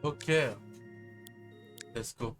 Ok, let's go.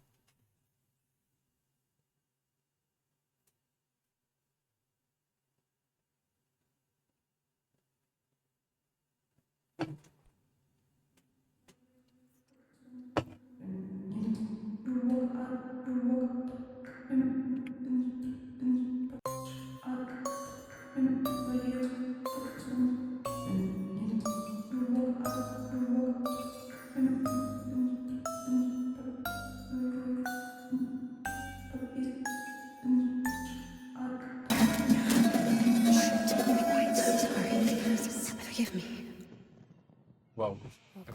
Forgive me. Waouh.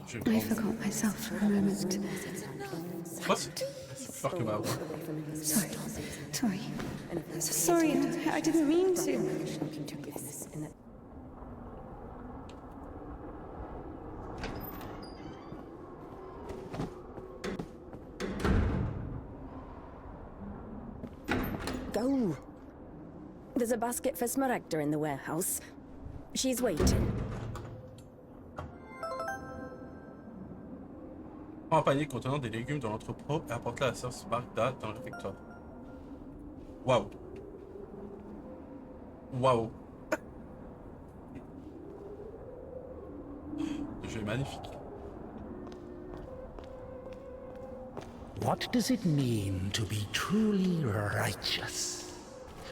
J'ai I vraiment... forgot myself for a moment. Quoi? C'est plus fort que ma voix. Sorry. Sorry. Sorry, I didn't mean to. Go. There's a basket for Smaragda in the warehouse. She's waiting. Prends un panier contenant des légumes dans l'entrepôt et apporte-la à la sœur Sparta dans le réfectoire. Waouh. Waouh. Le jeu est magnifique. What does it mean to be truly righteous?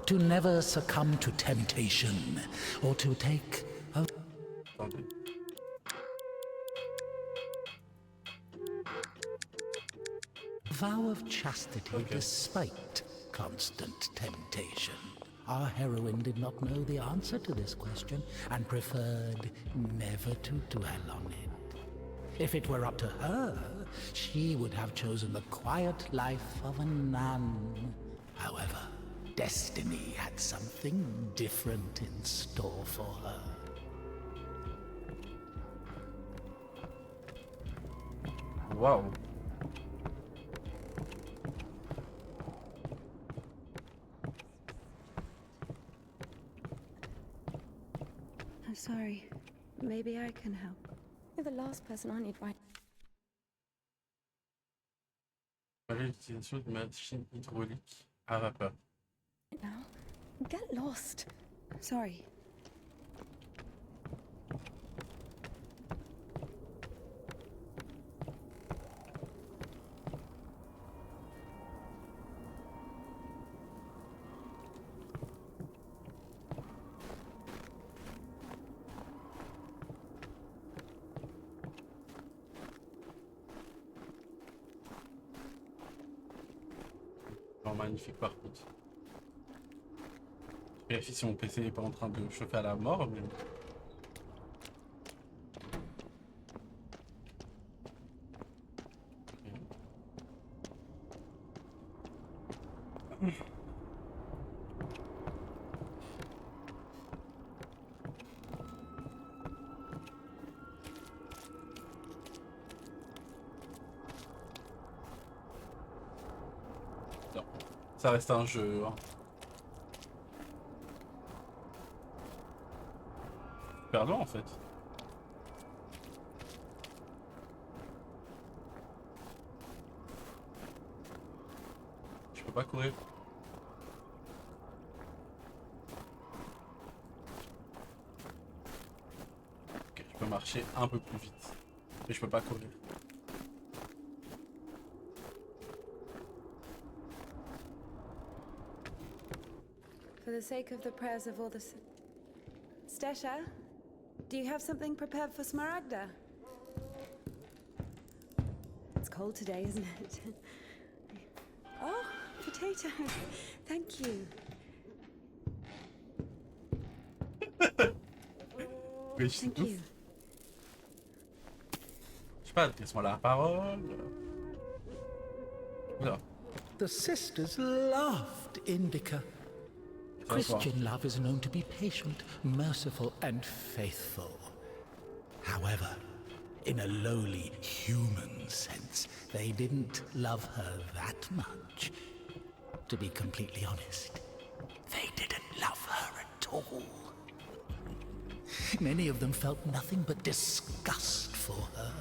To never succumb to temptation, or to take a Attendez. vow of chastity Okay. despite constant temptation? Our heroine did not know the answer to this question and preferred never to dwell on it. If it were up to her, she would have chosen the quiet life of a nun. However, destiny had something different in store for her. Waouh. I'm sorry. Maybe I can help. You're the last person I need right L'utilisation de machines hydrauliques à vapeur. now. Get lost. Sorry. Genre magnifique par contre. Je vérifie si mon PC n'est pas en train de chauffer à la mort, mais... Non, ça reste un jeu. Hein. Super loin en fait. Je peux pas courir. Ok, je peux marcher un peu plus vite. Mais je peux pas courir. For the sake of the prayers of all the... Stesha, do you have something prepared for Smaragda? It's cold today, isn't it? Oh, potatoes. Thank you. Oui, je Thank ouf. you. Je sais pas, laisse-moi la parole. Oula, The sisters laughed Indica. ça va pas. Christian love is known to be patient, merciful, and faithful. However, in a lowly human sense, they didn't love her that much. To be completely honest, they didn't love her at all. Many of them felt nothing but disgust for her.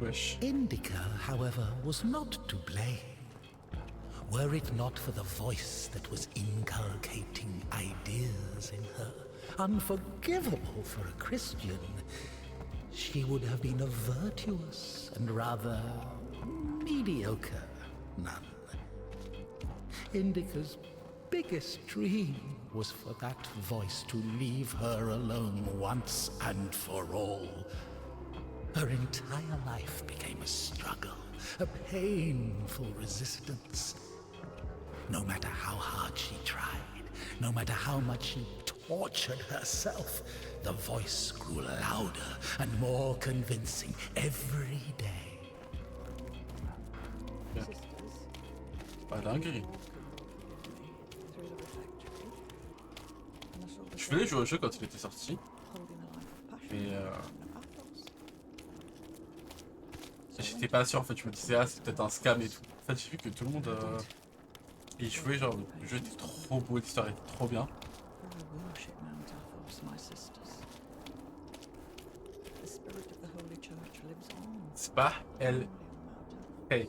Wesh. Indica, however, was not to blame. Were it not for the voice that was inculcating ideas in her, unforgivable for a Christian, she would have been a virtuous and rather mediocre nun. Indica's biggest dream was for that voice to leave her alone once and for all. Her entire life became a struggle, a painful resistance. No matter how hard she tried, no matter how much she tortured herself, the voice grew louder and more convincing every day. Pas dinguerie. Je voulais jouer au jeu quand il était sorti. Mais j'étais pas sûr en fait, je me disais ah c'est peut-être un scam et tout. En fait j'ai vu que tout le monde y jouait, genre le jeu était trop beau, l'histoire était trop bien. C'est pas elle. Hey.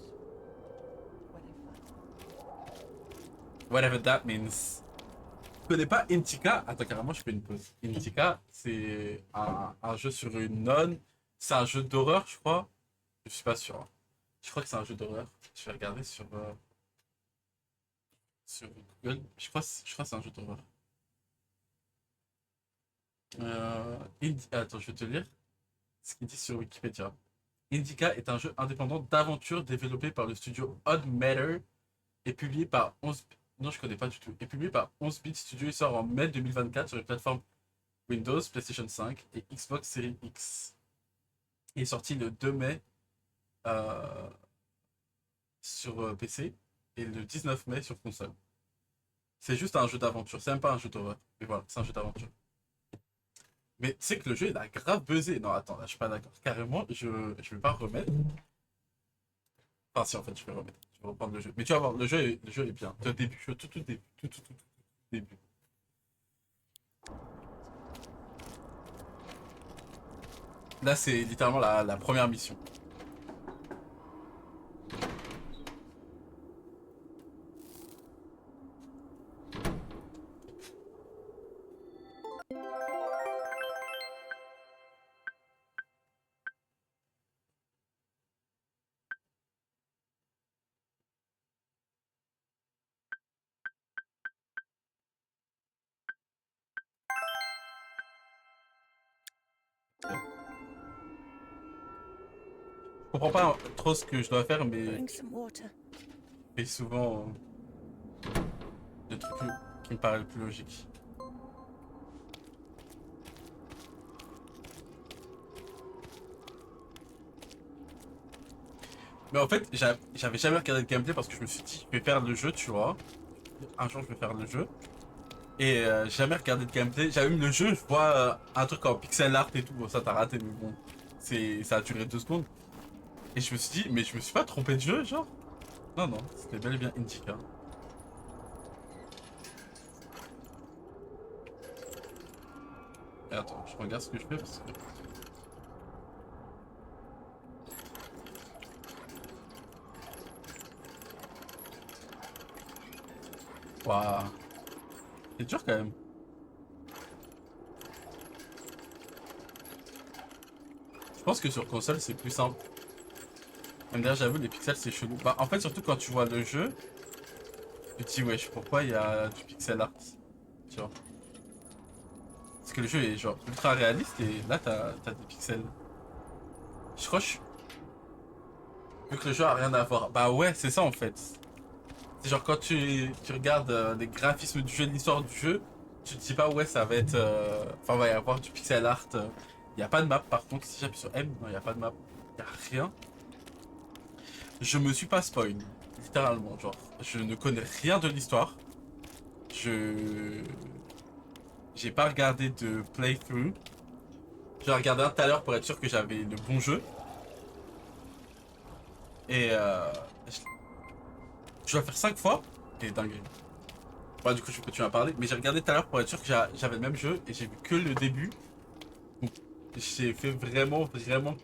Whatever that means. Je connais pas Intika. Attends, carrément, je fais une pause. Intika, c'est un jeu sur une nonne. C'est un jeu d'horreur, je crois. Je suis pas sûr. Hein. Je crois que c'est un jeu d'horreur. Je vais regarder sur Google. Je crois que c'est un jeu d'horreur. Attends, je vais te lire ce qu'il dit sur Wikipédia. Indica est un jeu indépendant d'aventure développé par le studio Odd Matter et publié par 11... Non, je connais pas du tout. Et publié par 11-bit Studio. Il sort en mai 2024 sur les plateformes Windows, PlayStation 5 et Xbox Series X. Il est sorti le 2 mai sur PC et le 19 mai sur console. C'est juste un jeu d'aventure, c'est même pas un jeu d'horreur. Mais voilà, c'est un jeu d'aventure. Mais tu sais que le jeu il a grave buzzé. Non, attends, là je suis pas d'accord. Carrément, je vais pas remettre. Enfin, si en fait, je vais remettre. Je vais reprendre le jeu. Mais tu vas voir, le jeu est bien. Au début, tout début. Tout début. Là, c'est littéralement la première mission. Je comprends pas trop ce que je dois faire, mais Bring some water. je fais souvent le truc qui me paraît le plus logique. Mais en fait, j'avais jamais regardé le gameplay parce que je me suis dit, je vais faire le jeu, tu vois. Un jour, je vais faire le jeu. Et j'ai jamais regardé de gameplay. J'avais mis le jeu, je vois un truc en pixel art et tout. Bon, ça, t'as raté, mais bon. Ça a duré 2 secondes. Et je me suis dit, mais je me suis pas trompé de jeu, genre? Non, non, c'était bel et bien Indica. Et attends, je regarde ce que je fais parce que... Waouh. C'est dur quand même. Je pense que sur console c'est plus simple. Même d'ailleurs j'avoue les pixels c'est chelou. Bah en fait surtout quand tu vois le jeu, tu te dis wesh pourquoi il y a du pixel art. Tu vois. Parce que le jeu est genre ultra réaliste et là t'as des pixels. Je crois que vu que le jeu a rien à voir. Bah ouais c'est ça en fait. C'est genre quand tu regardes les graphismes du jeu, l'histoire du jeu, tu te dis pas ouais ça va être... Enfin va y avoir du pixel art. Il n'y a pas de map par contre, si j'appuie sur M, non il n'y a pas de map. Il n'y a rien. Je me suis pas spoil, littéralement, genre. Je ne connais rien de l'histoire. J'ai pas regardé de playthrough. J'ai regardé un tout à l'heure pour être sûr que j'avais le bon jeu. Et je dois faire 5 fois. Et dingue. Bah, du coup, je vais continuer à parler. Mais j'ai regardé tout à l'heure pour être sûr que j'avais le même jeu. Et j'ai vu que le début. Donc, j'ai fait vraiment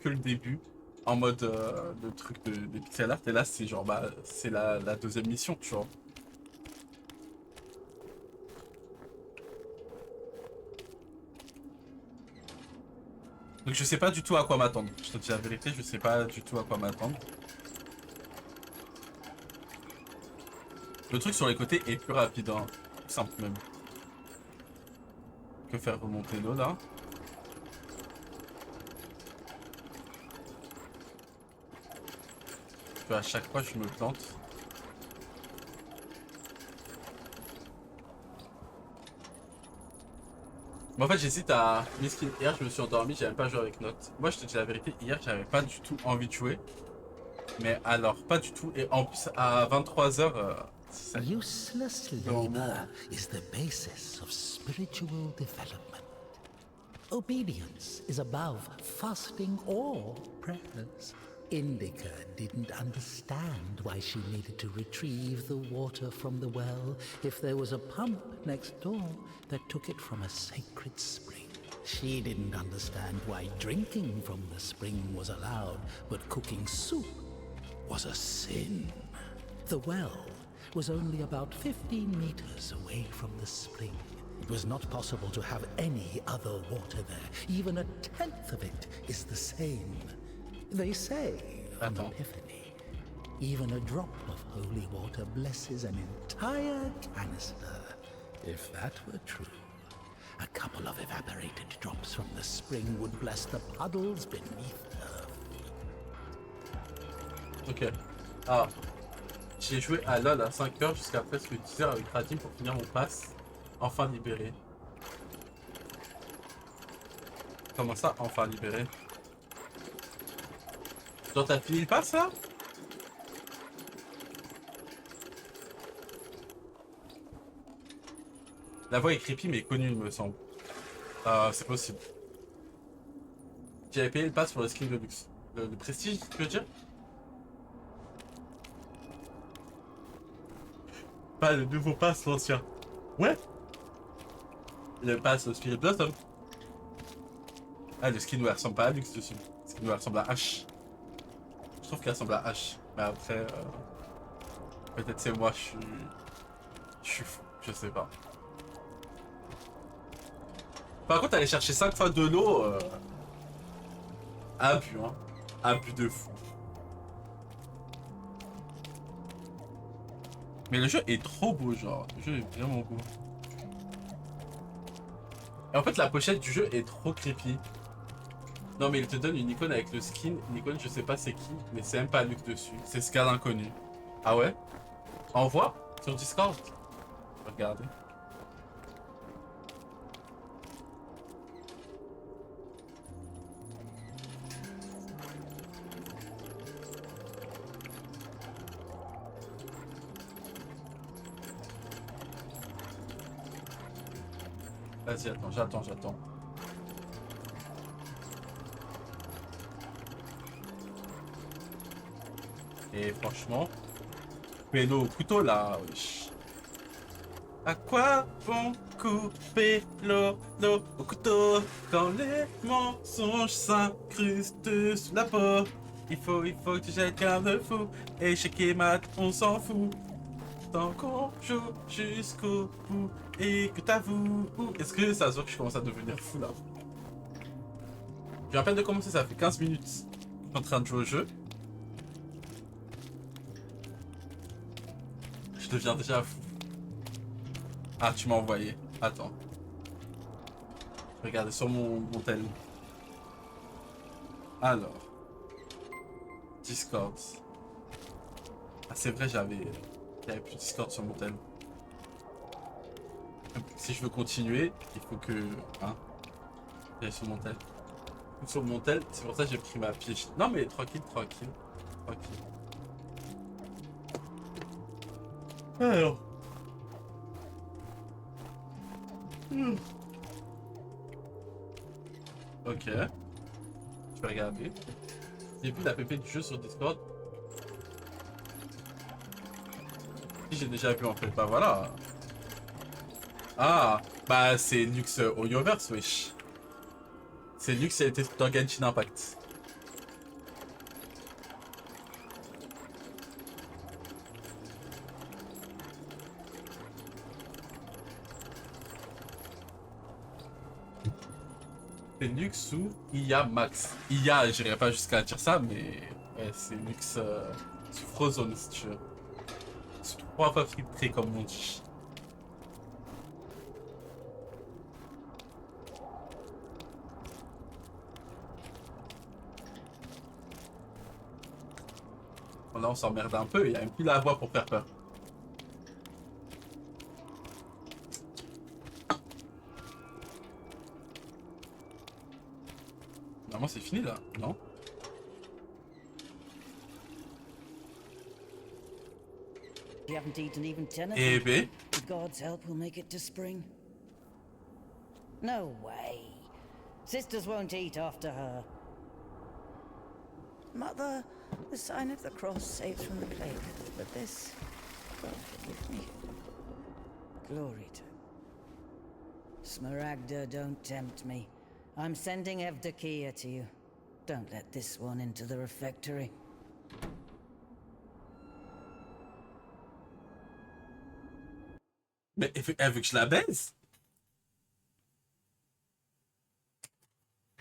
que le début. en mode le truc des pixel art, et là c'est genre bah c'est la deuxième mission, tu vois. Donc je sais pas du tout à quoi m'attendre. Je te dis la vérité, je sais pas du tout à quoi m'attendre. Le truc sur les côtés est plus rapide, hein. Plus simple même. Que faire remonter l'eau là. À chaque fois je me plante. Mais en fait j'hésite à miskin. Hier je me suis endormi, j'avais pas joué avec Note. Moi je te dis la vérité, hier j'avais pas du tout envie de jouer. Mais alors pas du tout. Et en plus à 23h... Useless labor is the basis of spiritual development. Obedience is above fasting or prayers. Indica didn't understand why she needed to retrieve the water from the well if there was a pump next door that took it from a sacred spring. She didn't understand why drinking from the spring was allowed, but cooking soup was a sin. The well was only about 15 meters away from the spring. It was not possible to have any other water there. Even a tenth of it is the same. They say on Epiphany, even a drop of holy water blesses an entire canister. If that were true, a couple of evaporated drops from the spring would bless the puddles beneath her feet. Ok. Ah. J'ai joué à LoL à 5h jusqu'à presque 10h avec Radim pour finir mon pass. Enfin libéré. Comment ça, enfin libéré? Toi t'as fini le pass là? La voix est creepy mais connue il me semble. C'est possible. J'avais payé le pass pour le skin de luxe. Le prestige, tu veux dire? Pas le nouveau pass, l'ancien. Ouais. Le pass au Spirit Blossom. Ah, le skin où elle ressemble pas à Lux dessus. Le skin où elle ressemble à H. Je trouve qu'elle ressemble à H. Mais après, peut-être c'est moi, je suis fou. Je sais pas. Par contre, aller chercher 5 fois de l'eau, abus, hein. Abus de fou. Mais le jeu est trop beau, genre. Le jeu est vraiment beau. Et en fait, la pochette du jeu est trop creepy. Non, mais il te donne une icône avec le skin. Une icône, je sais pas c'est qui, mais c'est même pas Luc dessus. C'est Scal inconnu. Ah ouais? Envoie sur Discord. Regardez. Vas-y, attends, j'attends. Et franchement, couper-le au couteau là, wesh. À quoi vont couper l'eau au couteau quand les mensonges s'incrustent sous la peau? Il faut que tu jettes garde-fou. Échec et mat, on s'en fout. Tant qu'on joue jusqu'au bout et que t'avoues. Est-ce que ça se voit que je commence à devenir fou là? Je viens à peine de commencer, ça fait 15 minutes. Je suis en train de jouer au jeu. Je deviens déjà fou. Ah, tu m'as envoyé. Attends. Je vais regarder sur mon tel. Alors. Discord. Ah, c'est vrai, j'avais plus Discord sur mon tel. Si je veux continuer, il faut que... Hein, j'aille sur mon tel. Sur mon tel, c'est pour ça que j'ai pris ma pièce. Non mais tranquille. Alors. Ok. Je vais regarder. J'ai vu la pp du jeu sur Discord. Si j'ai déjà vu en fait, bah voilà. Ah, bah c'est Lux Oyoverse, wesh. C'est Lux, elle était dans Genshin Impact. C'est Lux ou IA Max. IA, j'irai pas jusqu'à dire ça, mais ouais, c'est Lux sous Frozen si tu veux. C'est 3 fois filtré comme on dit. Bon, là on s'emmerde un peu, il y a même plus la voix pour faire peur. Normalement c'est fini là, non? You haven't eaten even 10 of Eh them. ben, With God's help, we'll make it to spring. No way. Sisters won't eat after her. Mother, the sign of the cross saves from the plague, but this, God forgive me. Glory to Smaragda, don't tempt me. I'm sending Evdokia to you. Don't let this one into the refectory. mais elle veut que je la baise?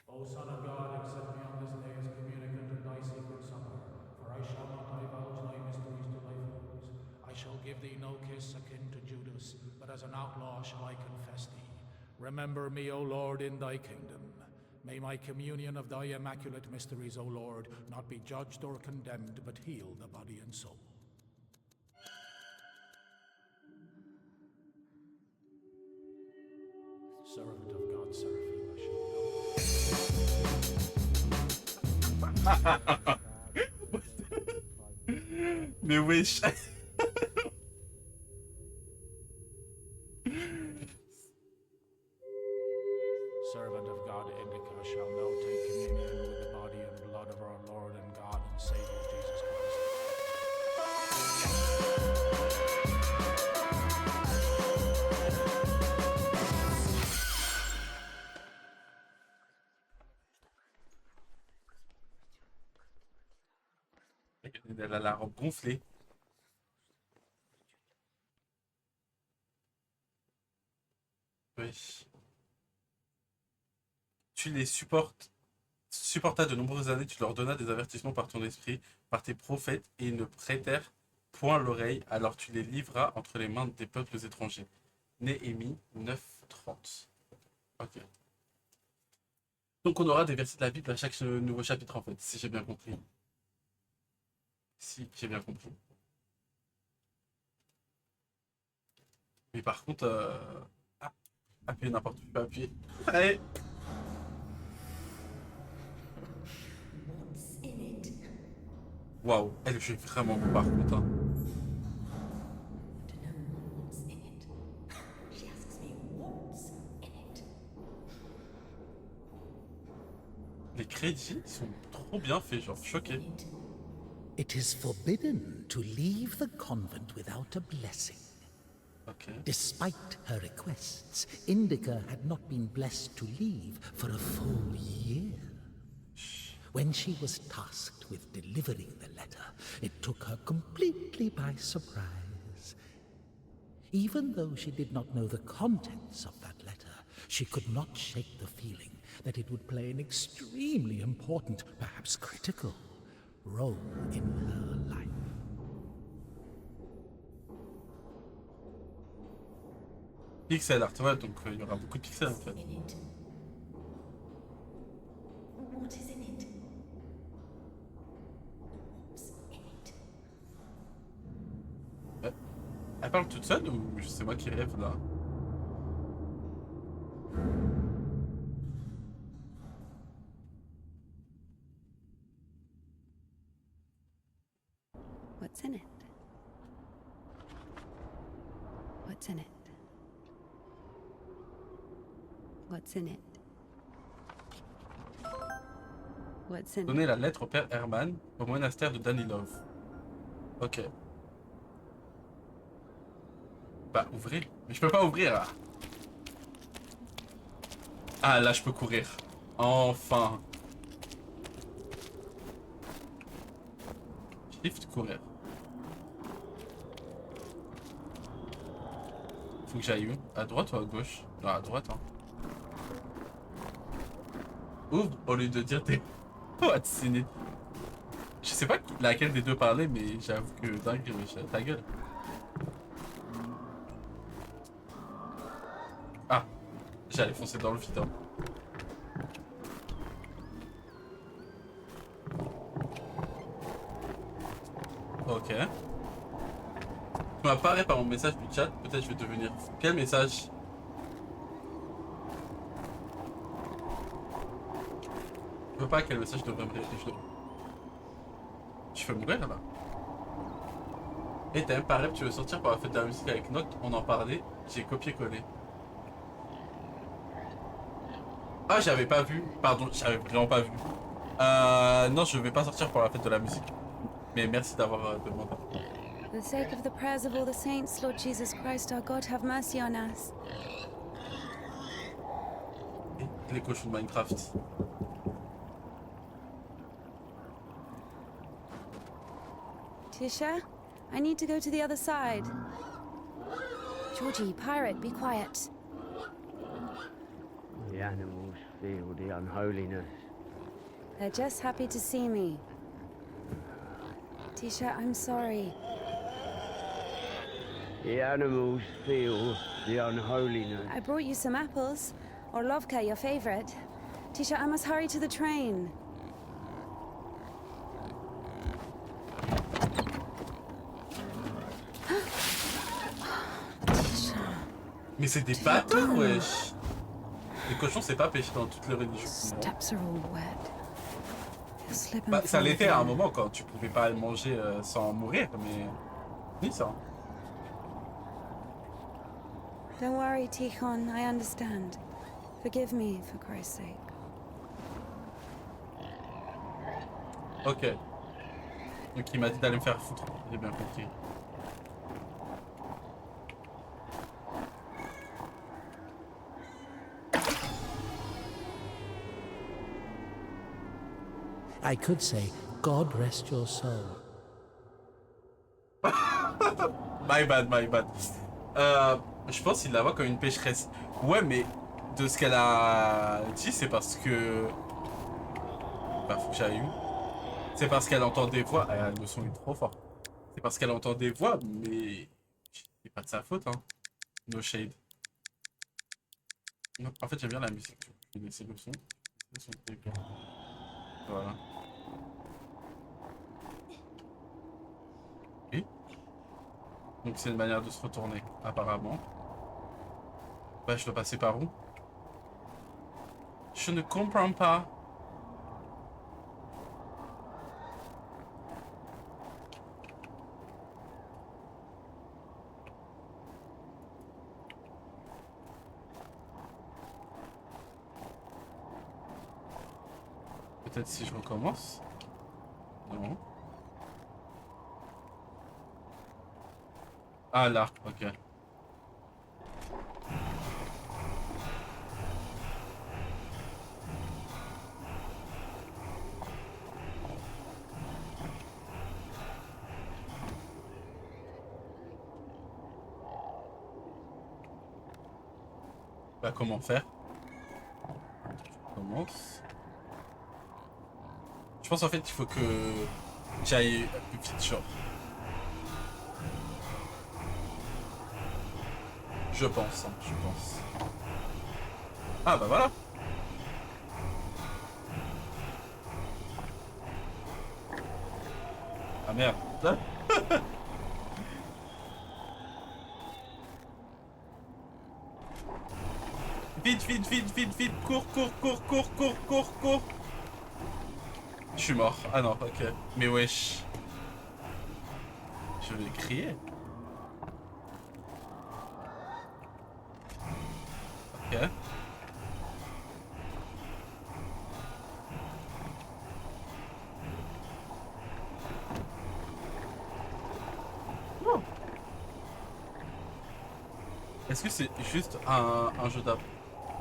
O Son of God, accept me on this day as communicant of thy secret supper, for I shall not divulge thy mysteries to thy foes. I shall give thee no kiss akin to Judas, but as an outlaw shall I confess thee. Remember me, O Lord, in thy kingdom. May my communion of thy immaculate mysteries, O Lord, not be judged or condemned, but heal the body and soul. Servant of God, Seraphim, I shall Mais wesh. Servant of God, Indica, shall now take communion with the body and blood of our Lord and God and Savior Jesus Christ. Elle a la robe gonflée. Oui. Tu les supportas de nombreuses années, tu leur donnas des avertissements par ton esprit, par tes prophètes, et ils ne prêtèrent point l'oreille, alors tu les livras entre les mains des peuples étrangers. Néhémie 9:30. Ok. Donc on aura des versets de la Bible à chaque nouveau chapitre en fait, si j'ai bien compris. Si j'ai bien compris. Mais par contre, appuyer n'importe où, je peux appuyer. Allez. Waouh, elle joue vraiment beau par contre. Hein. Les crédits sont trop bien faits, genre choqué. It is forbidden to leave the convent without a blessing. Ok. Despite her requests, Indica had not been blessed to leave for a full year. When she was tasked with delivering the letter, it took her completely by surprise. Even though she did not know the contents of that letter, she could not shake the feeling that it would play an extremely important, perhaps critical, role in her life. Pixel art, ouais, donc il y aura beaucoup de pixels en fait. What is in it? What's in it? Elle parle toute seule ou c'est moi qui rêve là? What's in it? What's in it? What's in it? What's in it? Donner la lettre au père Herman au monastère de Danilov. Ok. Bah, ouvrez. Mais je peux pas ouvrir là. Ah, là, je peux courir. Enfin. Shift, courir. Faut que j'aille où? À droite ou à gauche? Non, à droite, hein. ouvre au lieu de dire t'es What's in it. Je sais pas laquelle des deux parlait, mais j'avoue que dingue, ta gueule. Ah, j'allais foncer dans le vide. Hein. Ok. Tu m'apparais par mon message du chat, peut-être je vais devenir. Quel message? Je veux pas quel message je devrais me réfléchir. Je fais mourir là. Et t'as même pas rêve, tu veux sortir pour la fête de la musique avec Noct, on en parlait, j'ai copié-collé. Ah, j'avais pas vu, pardon, j'avais vraiment pas vu. Non, je vais pas sortir pour la fête de la musique. Mais merci d'avoir demandé. For the sake of the prayers of all the saints, Lord Jesus Christ, our God, have mercy on us. Et les cochons de Minecraft. Tisha, I need to go to the other side. Georgie, pirate, be quiet. The animals feel the unholiness. They're just happy to see me. Tisha, I'm sorry. The animals feel the unholiness. I brought you some apples. Orlovka, your favorite. Tisha, I must hurry to the train. Tisha. Mais c'est des bâtards, wesh. Les cochons, c'est pas péché dans toutes les religions. Steps are all wet. You'll slip and Bah, ça fall l'était à un again. moment quand tu pouvais pas le manger sans mourir, mais. Ni ça. Don't worry, Tikhon, I understand. Forgive me, for Christ's sake. Ok. Donc il m'a dit d'aller me faire foutre. J'ai bien compris. I could say, God rest your soul. My bad, my bad. Je pense qu'il la voit comme une pécheresse. Ouais, mais de ce qu'elle a dit, c'est parce que. Bah, faut que j'aille où? C'est parce qu'elle entend des voix. Ah, le son est trop fort. C'est parce qu'elle entend des voix, mais. C'est pas de sa faute, hein. No shade. Non, en fait, j'aime bien la musique. Je vais laisser le son. Le son est bien. Voilà. Ok. Donc, c'est une manière de se retourner, apparemment. Bah, je dois passer par où? Je ne comprends pas. Peut-être si je recommence. Non. Ah là, ok. Bah comment faire? Je commence. Je pense en fait qu'il faut que j'aille vite genre. Je pense, hein, je pense. Ah bah voilà. Ah merde. Vite, vite, vite, vite, vite, cours, cours, cours, cours, cours, cours, cours. Je suis mort. Ah non, ok. Mais wesh. Je vais crier. Ok. Oh. Est-ce que c'est juste un jeu d'app?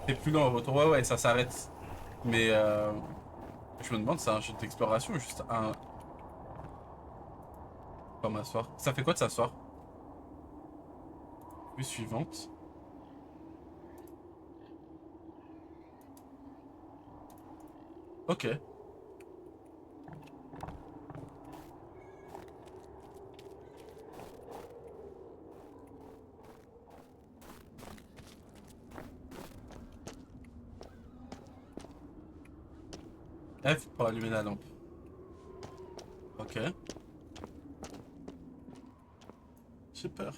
C'est plus long en retour. Ouais, ouais, ça s'arrête. Mais je me demande, c'est un jeu d'exploration ou juste un. Pas m'asseoir. Ça fait quoi de s'asseoir? Vue suivante. Ok. F pour allumer la lampe. Ok. J'ai peur.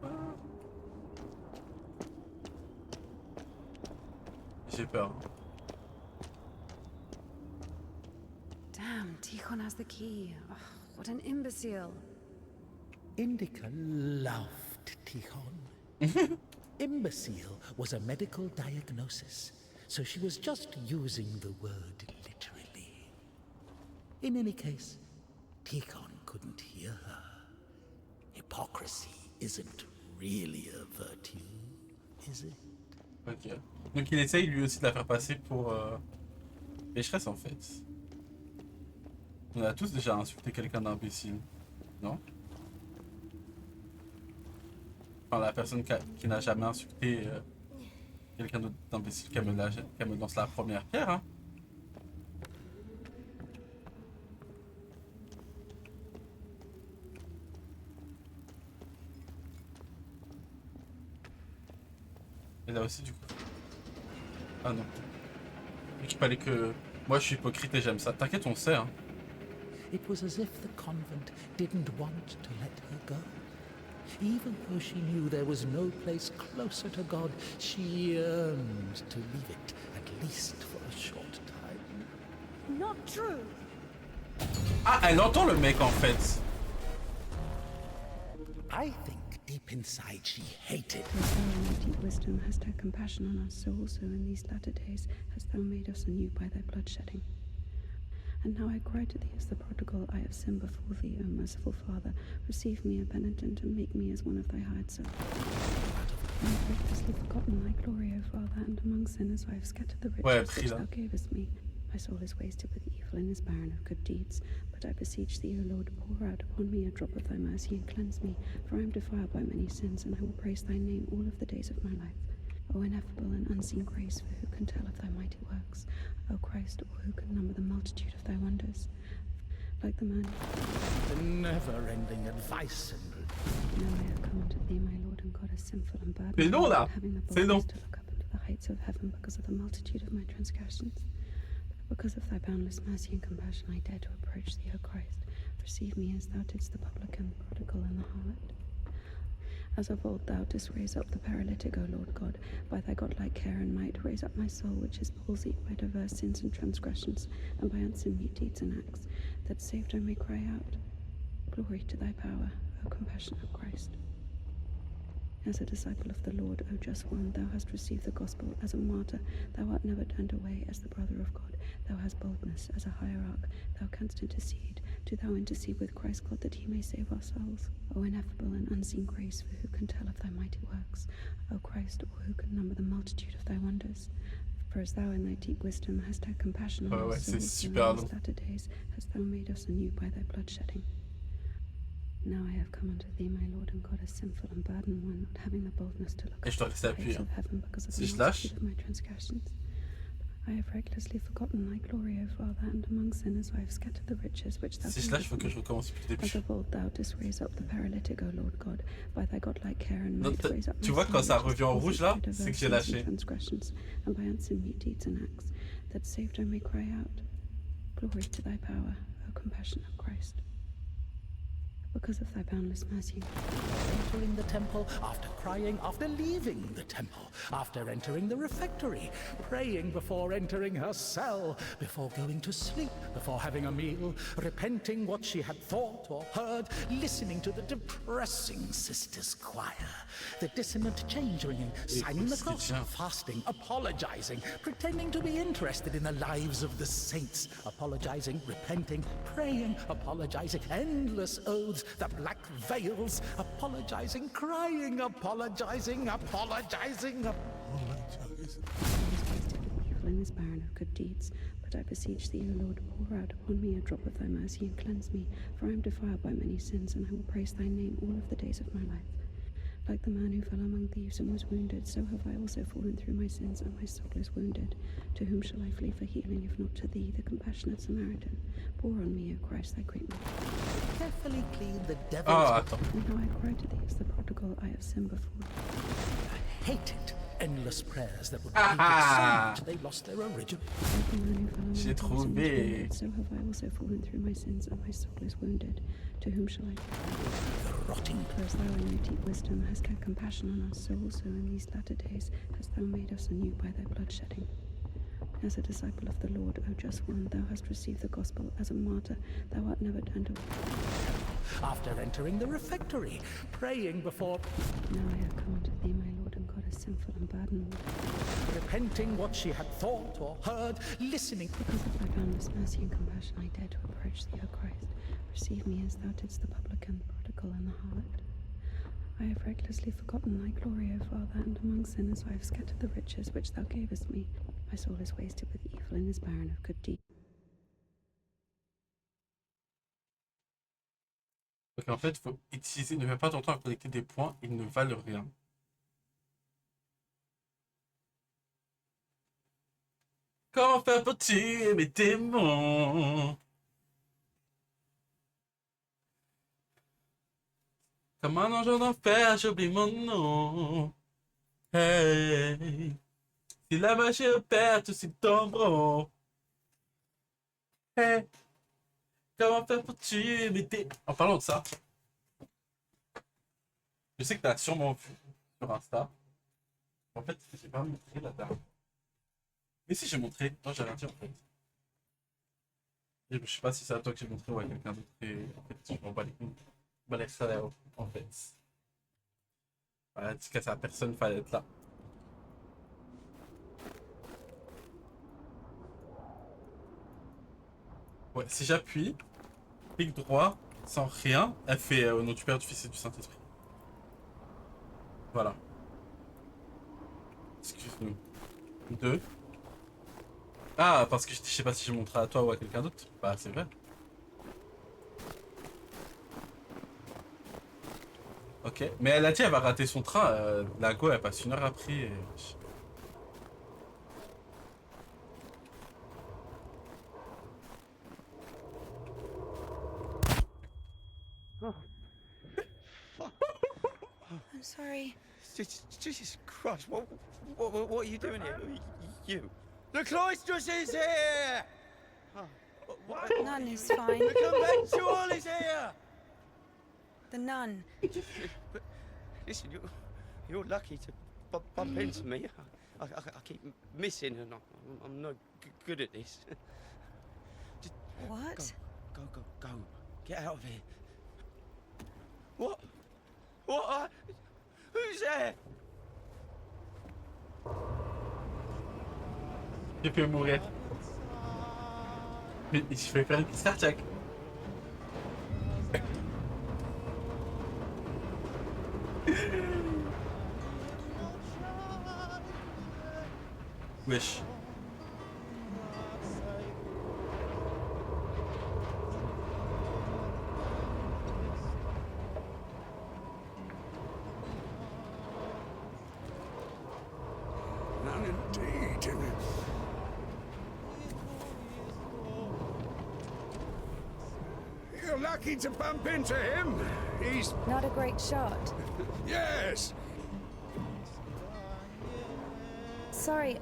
Ah. J'ai peur. Damn, Tikhon has the key. Ugh, what an imbecile. Indica loved Tikhon. Imbecile was a medical diagnosis, so she was just using the word literally. In any case, Tikhon couldn't hear her. Hypocrisy isn't really a virtue, is it? Ok. Donc il essaye lui aussi de la faire passer pour pécheresse en fait. On a tous déjà insulté quelqu'un d'imbécile, non? Enfin la personne qui n'a jamais insulté quelqu'un d'imbécile qu'elle me lance la première pierre, hein. Et là aussi du coup. Ah non. Donc il fallait que... Moi je suis hypocrite et j'aime ça. T'inquiète, on sait hein. It was as if the convent didn't want to let her go. Even though she knew there was no place closer to God, she yearned to leave it, at least for a short time. Not true. Ah, elle entend le mec en fait. I think deep inside she hated As thou in thy deep wisdom hast had compassion on us, so also in these latter days hast thou made us anew by thy bloodshedding. And now I cry to thee as the prodigal, I have sinned before thee, O merciful Father. Receive me a penitent and make me as one of thy hired servants. I have recklessly forgotten thy glory, O Father, and among sinners I have scattered the riches which thou gavest me. My soul is wasted with evil and is barren of good deeds. But I beseech thee, O Lord, pour out upon me a drop of thy mercy and cleanse me, for I am defiled by many sins, and I will praise thy name all of the days of my life. O ineffable and unseen grace, for who can tell of thy mighty works? O Christ, or who can number the multitude of thy wonders? Like the man... the never-ending advice and... Now I have come unto thee, my Lord and God, as sinful and burdened, C'est long là. having the C'est long. boldness to look up into the heights of heaven because of the multitude of my transgressions. Because of thy boundless mercy and compassion, I dare to approach thee, O Christ. Receive me as thou didst the publican, the prodigal, and the harlot. As of old thou didst raise up the paralytic, O Lord God, by thy godlike care and might, raise up my soul, which is palsied by diverse sins and transgressions, and by unseen mute deeds and acts, that saved I may cry out, Glory to thy power, O compassionate Christ. As a disciple of the Lord, O just one, thou hast received the gospel. As a martyr, thou art never turned away. As the brother of God, thou hast boldness. As a hierarch, thou canst intercede. Do thou intercede with Christ God, that he may save our souls. O ineffable and unseen grace, for who can tell of thy mighty works? O Christ, or who can number the multitude of thy wonders? For as thou in thy deep wisdom hast had compassion on us, so also in these latter days hast thou made us anew by thy bloodshedding. Now I have come unto thee, my Lord and God, as sinful and burdened one, not having the boldness to look Et je dois up rester to the heights appuyé. of heaven because of Si the je lâche, multitude of my transgressions. I have recklessly forgotten thy glory, O Father, and among sinners I have scattered the riches which thou si je lâche, il faut que gavest je me. recommence depuis le As début. of old thou didst raise up the paralytic, O Lord God, by thy godlike care and Non, might raise up tu my vois soul, quand ça which is revient en palsied rouge là, by c'est que diverse j'ai sins lâché. and transgressions, and by unseen mute deeds and acts, that saved I may cry out, Glory to thy power, O compassionate Christ. Because of thy boundless mercy. entering the temple, after crying, after leaving the temple, after entering the refectory, praying before entering her cell, before going to sleep, before having a meal, repenting what she had thought or heard, listening to the depressing sisters' choir, the dissonant change ringing, signing the cross, fasting, apologizing, pretending to be interested in the lives of the saints, apologizing, repenting, praying, apologizing, endless oaths, the black veils, apologizing, crying, apologizing, apologizing, He is wasted with evil and is barren of good deeds. But I beseech thee, O Lord, pour out upon me a drop of thy mercy and cleanse me, for I am defiled by many sins, and I will praise thy name all of the days of my life. Like the man who fell among thieves and was wounded, so have I also fallen through my sins, and my soul is wounded. To whom shall I flee for healing, if not to thee, the compassionate Samaritan? Pour on me, O Christ, thy great mercy. Carefully clean the devil's... Ah, attends. And now I cry to thee as the prodigal, I have sinned before. I hated endless prayers that would repeat it so much they lost their origin. Like the man who fell among J'ai thieves and was trouvé. wounded, so have I also fallen through my sins, and my soul is wounded. To whom shall I flee? The rotting... For as thou in thy deep wisdom hast had compassion on us, so also in these latter days hast thou made us anew by thy bloodshedding. As a disciple of the Lord, O just one, thou hast received the gospel. As a martyr, thou art never turned away. After entering the refectory, praying before... Now I have come unto thee, my Lord and God, as sinful and burdened, repenting what she had thought or heard, listening... because of thy boundless mercy and compassion, I dare to approach thee, O Christ. Receive me as thou didst the publican, prodigal, and the harlot. I have recklessly forgotten thy glory, O Father, and among sinners I have scattered the riches which thou gavest me. My soul is wasted with evil and is barren of good deeds. Donc en fait, il faut utiliser, ne fais pas ton temps à collecter des points, ils ne valent rien. Comment faire pour tuer mes démons? Comme un ange d'enfer, j'oublie mon nom. Hey, si la magie opère, tous ils tomberont. Hey, comment faire pour tuer mes démons? En parlant de ça, je sais que t'as sûrement vu sur Insta. En fait, j'ai pas montré la dame. Mais si j'ai montré, non j'ai rien dit en fait. Je sais pas si c'est à toi que j'ai montré ou à quelqu'un d'autre. Et en fait, je m'en bats les couilles. Je m'en laisse ça là en fait. Voilà, dis qu'à ça, personne fallait être là. Ouais, si j'appuie, clic droit, sans rien, elle fait au nom du Père, du Fils et du Saint-Esprit. Voilà. Excuse-nous. 2. Ah, parce que je sais pas si je montrerai à toi ou à quelqu'un d'autre. Bah, c'est vrai. Ok, mais elle a dit elle va rater son train. La go, elle passe 1 heure après. Et... I'm sorry. Jesus Christ, what are you doing here? You. The Cloistress is here! What? Nun is fine. The conventual is here! The nun. But listen, you're lucky to bump into me. I keep missing and I'm no good at this. Just What? go. Get out of here. What? What? Who's there? Je peux mourir. Mais je vais faire une petite cardiaque. Wesh. None indeed. You're lucky to bump into him. He's... Not a great shot. Yes. Sorry,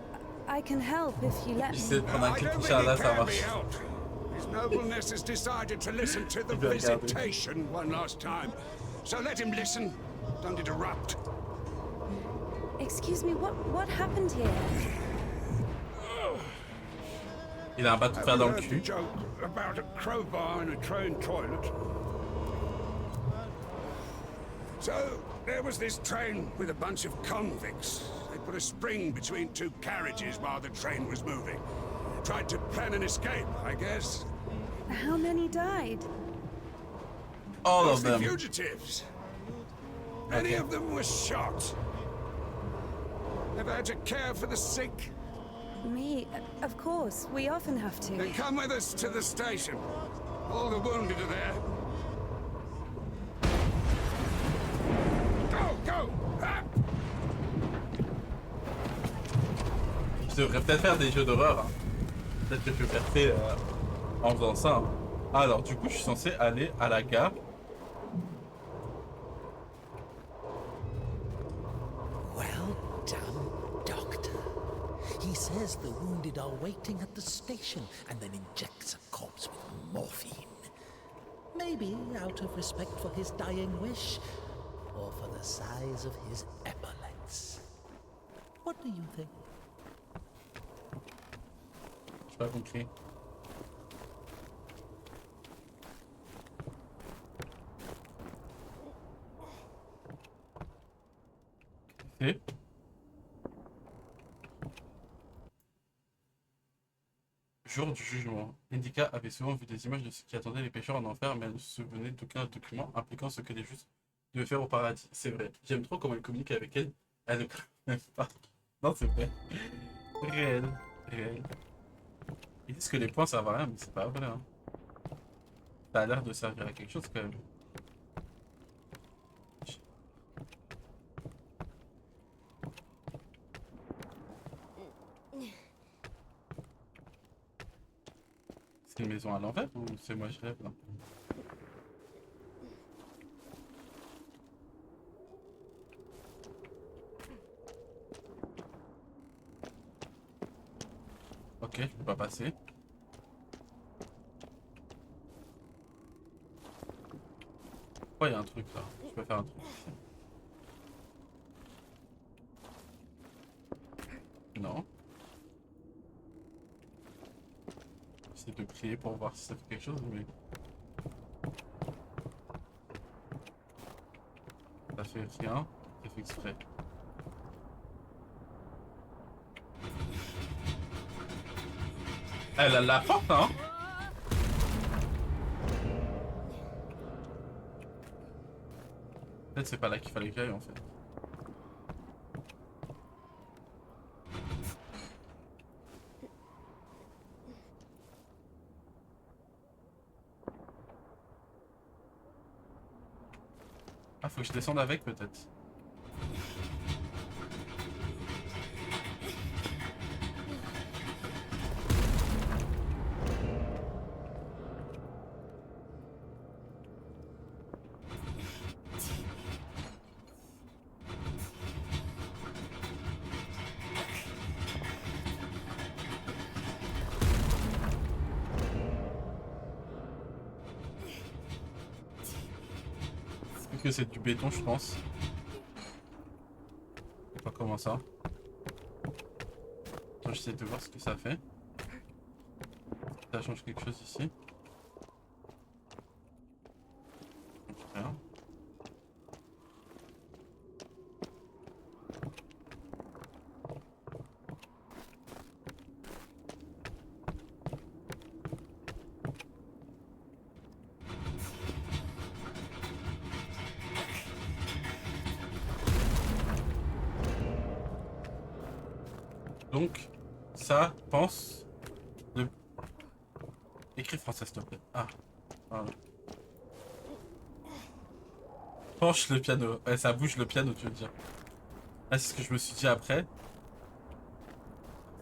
I can help if you let me. J'essaie de prendre un I clip don't pour think he Charles, ça can be marche. helped. His nobleness has decided to listen to the Il doit regarder. visitation one last time. So let him listen. Don't interrupt. Excuse me, what happened here? Il a un bâton de fer dans le Have you heard the cul. joke about a crowbar in a train toilet? So, there was this train with a bunch of convicts. They put a spring between 2 carriages while the train was moving. Tried to plan an escape, I guess. How many died? All of Mostly them. fugitives. Many of them were shot. Ever had to care for the sick? Me, of course. We often have to. Then come with us to the station. All the wounded are there. Go! Je devrais peut-être faire des jeux d'horreur. Hein. Peut-être que je peux faire en faisant ça. Hein. Alors, du coup, je suis censé aller à la gare. Well done, Doctor. He says the wounded are waiting at the station and then injects a corpse with morphine. Maybe out of respect for his dying wish, or for the size of his epaulets. What do you think? J'ai pas compris. Et jour du jugement. Indica avait souvent vu des images de ce qui attendait les pécheurs en enfer, mais elle ne se souvenait d'aucun document impliquant ce que les justes devaient faire au paradis. C'est vrai. J'aime trop comment elle communique avec elle. Elle ne craint même pas. Non, c'est vrai. Réel. Réel. Ils disent que les points servent à rien, mais c'est pas vrai. Hein. Ça a l'air de servir à quelque chose quand même. C'est une maison à l'envers ou c'est moi je rêve là? Ok, je peux pas passer. Pourquoi il y a un truc là? Je peux faire un truc ici. Non. J'essaie de prier pour voir si ça fait quelque chose, mais... Ça fait rien, ça fait exprès. Elle a la porte, hein? Peut-être c'est pas là qu'il fallait que j'aille en fait. Ah, faut que je descende avec peut-être. Que c'est du béton, je pense. Je sais pas comment ça. Attends, j'essaie de voir ce que ça fait. Ça change quelque chose ici. Rien. Donc, ça pense de... Écris français, s'il te plaît. Ah, voilà. Penche le piano. Ouais, ça bouge le piano, tu veux dire. Ah, c'est ce que je me suis dit après.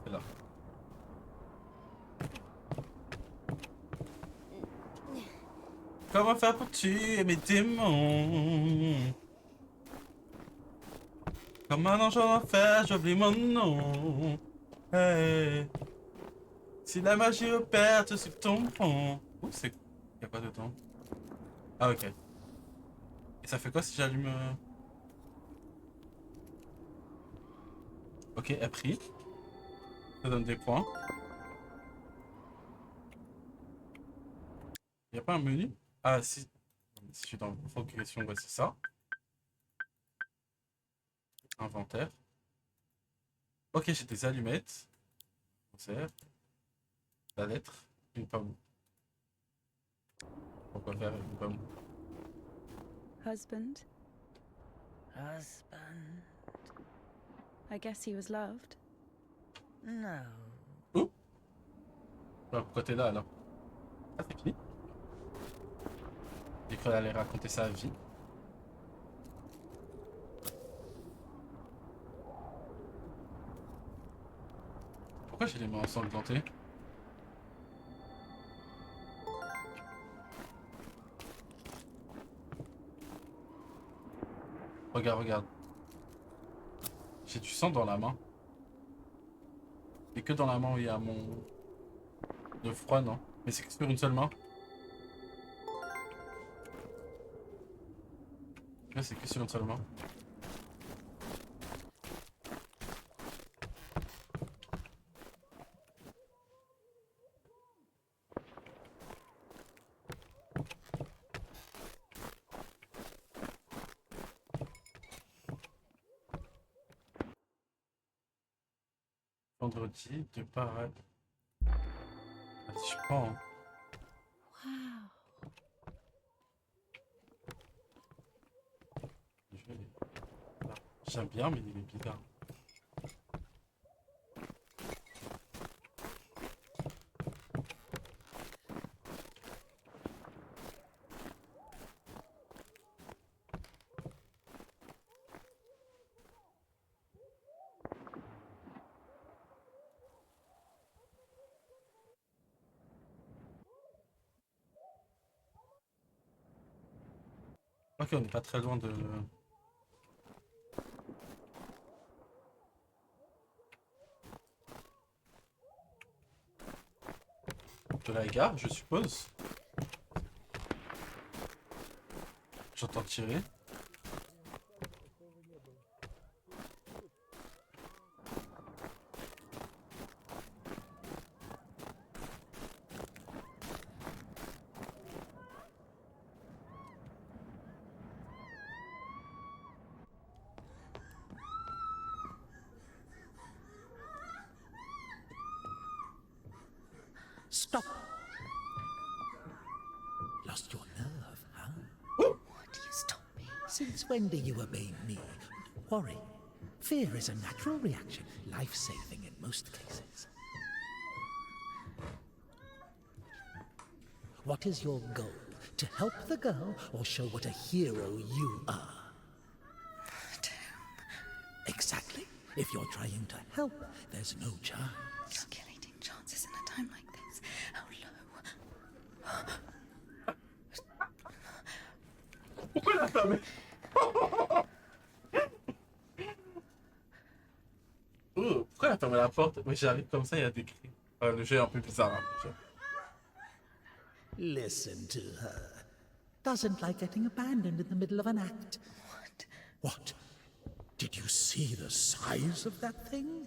C'est là. Comment faire pour tuer mes démons? Comme un ange en enfer, j'oublie mon nom. Hey. Si la magie opère, tu sais ton pont. Ouh, c'est... Y'a quoi dedans? Ah, ok. Et ça fait quoi si j'allume... Ok, elle pris. Ça donne des points. Y'a pas un menu? Ah, si. Si je suis dans progression, voici ça. Inventaire. Ok, j'ai des allumettes. Concert. La lettre. Une pomme. Pourquoi faire une pomme? Husband, Husband? I guess he was loved. No. Ouh. Alors, pourquoi t'es là alors? Ah, c'est fini? J'ai cru qu'elle allait raconter sa vie. pourquoi j'ai les mains ensanglantées? Regarde, regarde. J'ai du sang dans la main. Et que dans la main où il y a mon... de froid, non? Mais c'est que sur une seule main. Ouais, c'est que sur une seule main. Vendredi, de parade. Participant. J'aime bien, mais il est bizarre. Ok, on n'est pas très loin de la gare, je suppose. J'entends tirer. Stop! Lost your nerve, huh? Why do you stop me? Since when do you obey me? Don't worry. Fear is a natural reaction, life-saving in most cases. What is your goal? To help the girl or show what a hero you are? Exactly. If you're trying to help, there's no chance. Calculating chances in a time like this. How low. Pourquoi la femme est... Oh, pourquoi elle a fermé la porte? Oui, j'arrive comme ça, il y a des cris. Le jeu est un peu bizarre. Hein, Listen to her. Doesn't like getting abandoned in the middle of an act. What? What? Did you see the size of that thing?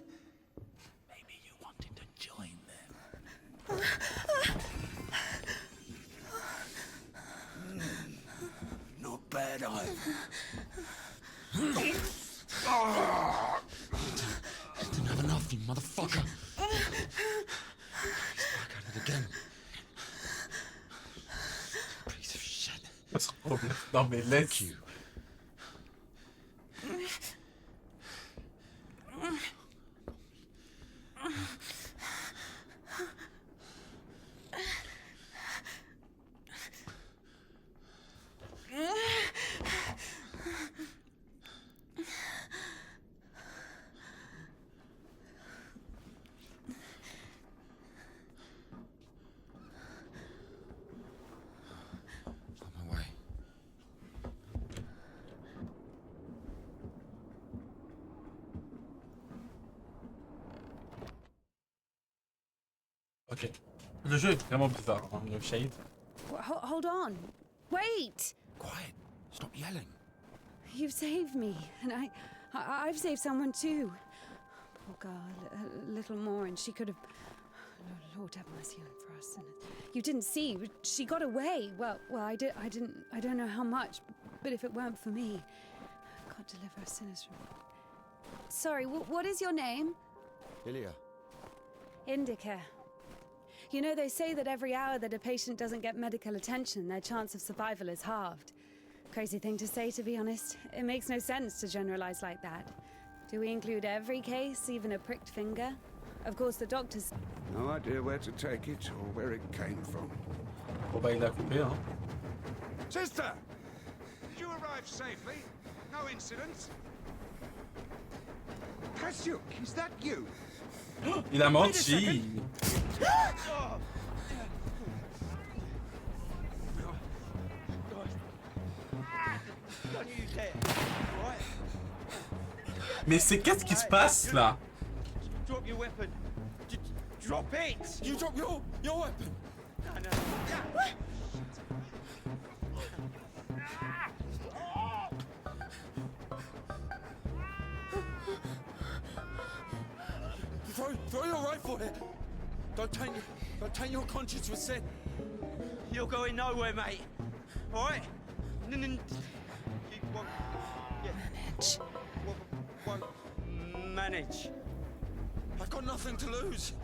Maybe you wanted to join them. Not bad either. Didn't have enough, you motherfucker. He's back at it again. Piece of shit. What's the problem? Non mais laisse. You. On my way. Ok. Le jeu est vraiment bizarre, hein, le shade. Hold on. Wait! Quiet. Stop yelling. You've saved me, and I've saved someone too. Poor girl, a little more, and she could have. Lord have mercy on for us. And you didn't see, she got away. Well, I don't know how much, but if it weren't for me, God deliver us sinners from. Sorry, what is your name? Ilya. Indica. You know, they say that every hour that a patient doesn't get medical attention, their chance of survival is halved. Crazy thing to say, to be honest. It makes no sense to generalize like that. Do we include every case, even a pricked finger? Of course, the doctors... No idea where to take it or where it came from. Bon bah il a coupé, hein. Sister! Did you arrive safely? No incidents? Kasyuk, is that you? Il a menti. Mais c'est qu'est-ce qui se passe là? Drop your weapon. Drop it. You drop your weapon. No, no. Throw your rifle here. Don't taint your conscience with sin. You're going nowhere, mate. All right? You won't, yeah. Manage. Won't manage. I've got nothing to lose.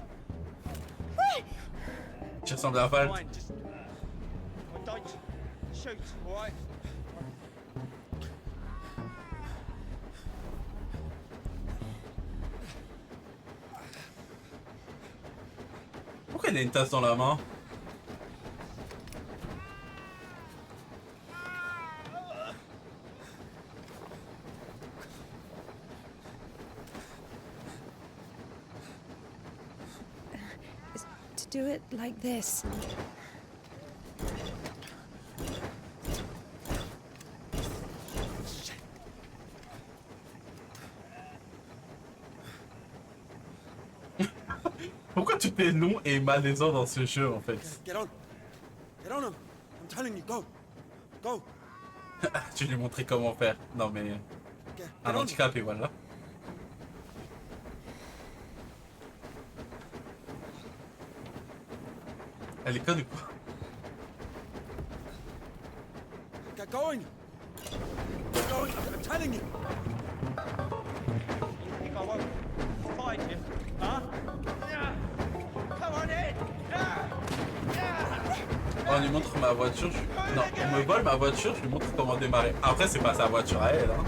Tu ressembles à Val. Fine, just don't shoot, all right? Pourquoi il a une tasse dans la main? To do it like this. Pourquoi tu fais long et malaisant dans ce jeu en fait? Get on him. I'm telling you, go. Je lui ai montré comment faire. Non mais un handicap et voilà. Elle est conne ou quoi? Get going. I'm telling you. You think I won't find you, huh? Yeah. Come on in. Oh, on lui montre ma voiture. Non, on me vole ma voiture, je lui montre comment démarrer. Après, c'est pas sa voiture à elle. Hein.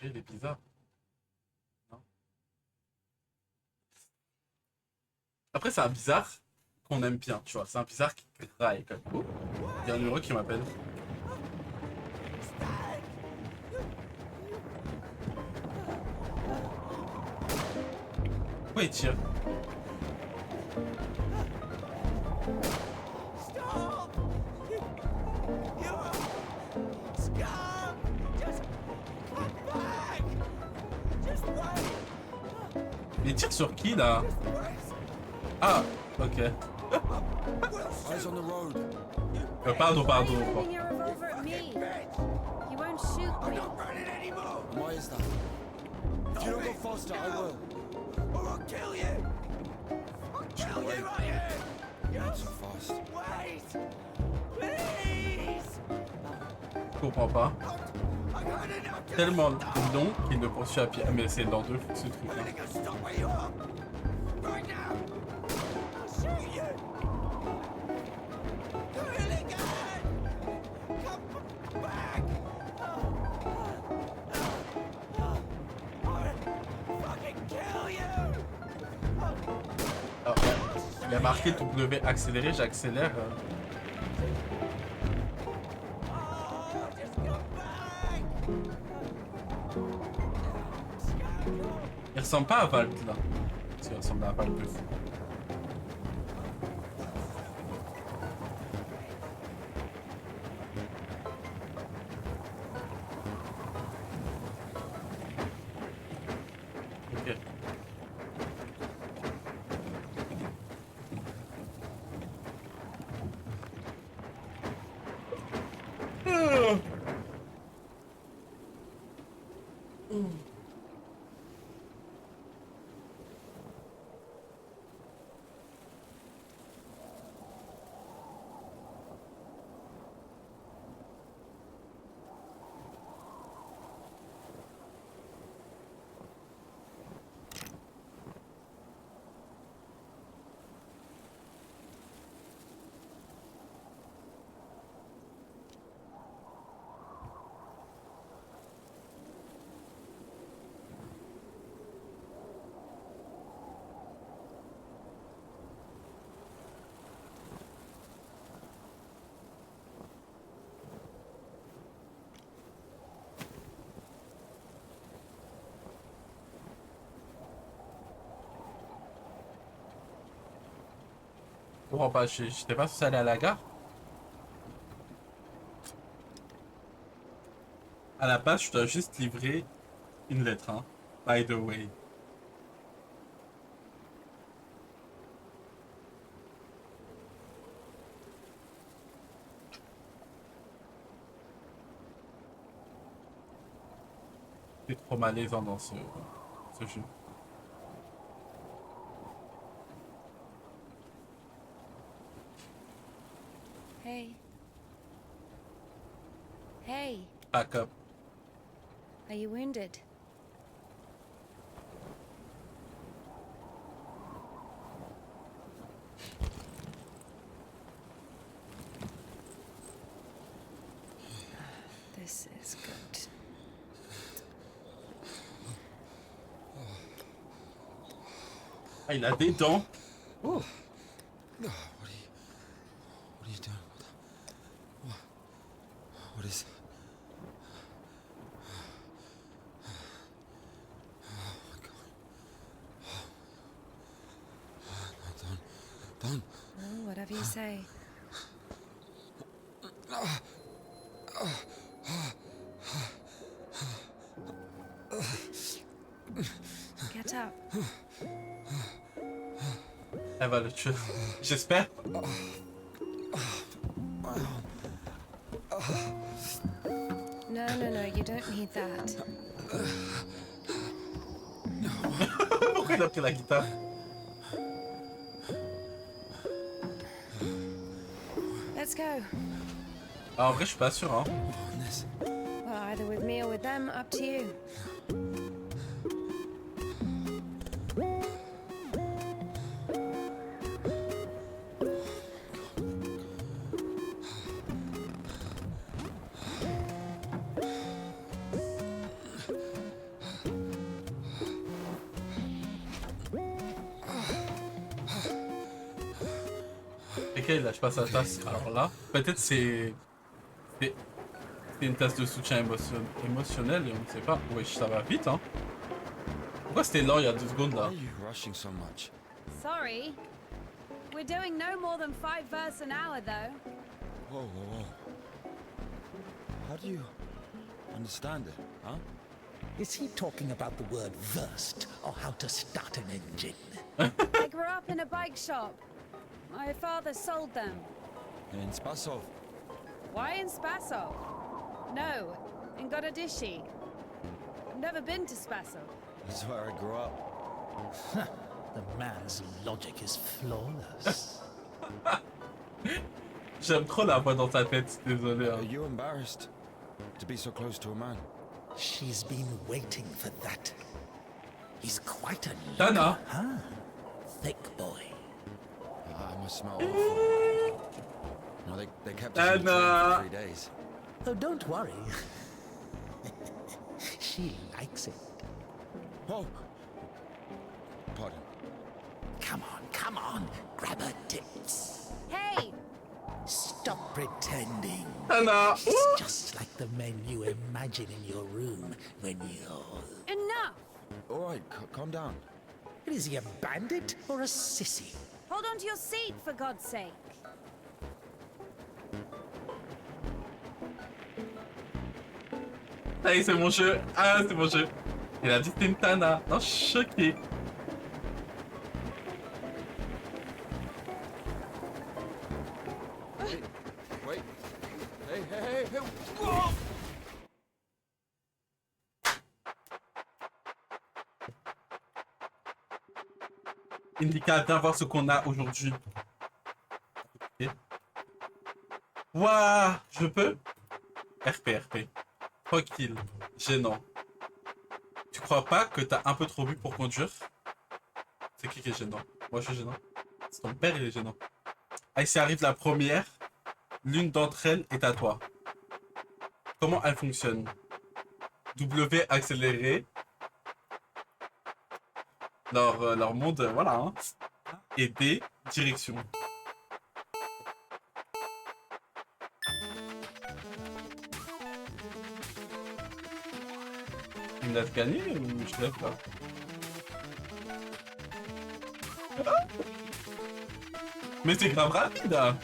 Il est bizarre. Non. Après, c'est un bizarre qu'on aime bien, tu vois. C'est un bizarre qui graille comme. Oh, il y a un numéro qui m'appelle. Pourquoi il tire? Il tire sur qui là? Ah, ok. Eyes on the road. Pardon. Pointing your revolver at me. You won't shoot me. Why is that? If you don't go faster, I will. Or I'll kill you. I'll kill you right here. Not so fast. Wait. Please. Je comprends pas. Tellement long qu'il me poursuit à pied. Mais c'est dans deux ce truc là. Stop where you are. Right now. I'll shoot you. Do it again. Come back. I'll fucking kill you. Ah, il a marqué W accélérer, j'accélère. Il ressemble pas à Valt là. Parce qu'il ressemble à Valt de fou. Ok. comprends pas, j'étais pas censé aller à la gare. À la base, je dois juste livrer une lettre, hein. By the way. C'est trop malaisant dans ce jeu. Hey. Hey, Back up. are you wounded? This is good. Ah, il a des dents. What are you doing? What is... Oh my god. No, don't. Oh, whatever you say. Get up. Elle va le tuer. J'espère. No, you don't need that. Pourquoi il a pris la guitare? Let's go. Ah, en vrai, je suis pas sûr, hein. Well, either with me or with them, up to you. Ok, là, je passe à la tasse. Alors là, peut-être c'est une tasse de soutien émotionnel et on ne sait pas. Wesh, ça va vite, hein. Pourquoi c'était lent il y a 2 secondes, Why là? are you rushing so much? Sorry. We're doing no more than 5 verses an hour, though. Whoa. How do you understand it, huh? Is he talking about the word versed or how to start an engine? I grew up in a bike shop. My father sold them. In Spasov. Why in Spasov? No, in Gorodishi. I've never been to Spasov. That's where I grew up. The man's logic is flawless. J'aime trop la voix dans ta tête, désolé. Are Hein. you embarrassed to be so close to a man? She's been waiting for that. He's quite a Tana. huh? Thick boy. I must smell awful. No, they kept us in the train for 3 days. Oh, don't worry. She likes it. Oh! Pardon. Come on. Grab her tits. Hey! Stop pretending. Tana. She's just like the men you imagine in your room when you're... Enough! All right, calm down. Is he a bandit or a sissy? Hold on to your seat, for God's sake. Ça y est, c'est mon jeu. Ah, c'est mon jeu. Il a dit que c'était une Tana. Non, je suis choqué. Wait. Hey. Whoa! Indica, viens voir ce qu'on a aujourd'hui. Ok. Waouh, je peux? RP. Tranquille. Gênant. Tu crois pas que t'as un peu trop bu pour conduire? C'est qui est gênant? Moi je suis gênant. C'est ton père, il est gênant. Ah, ici arrive la première. L'une d'entre elles est à toi. Comment elle fonctionne? W accéléré. Leur monde, voilà. Hein. Et D, direction. Il me laisse gagner ou je lève pas? Mais c'est grave rapide hein.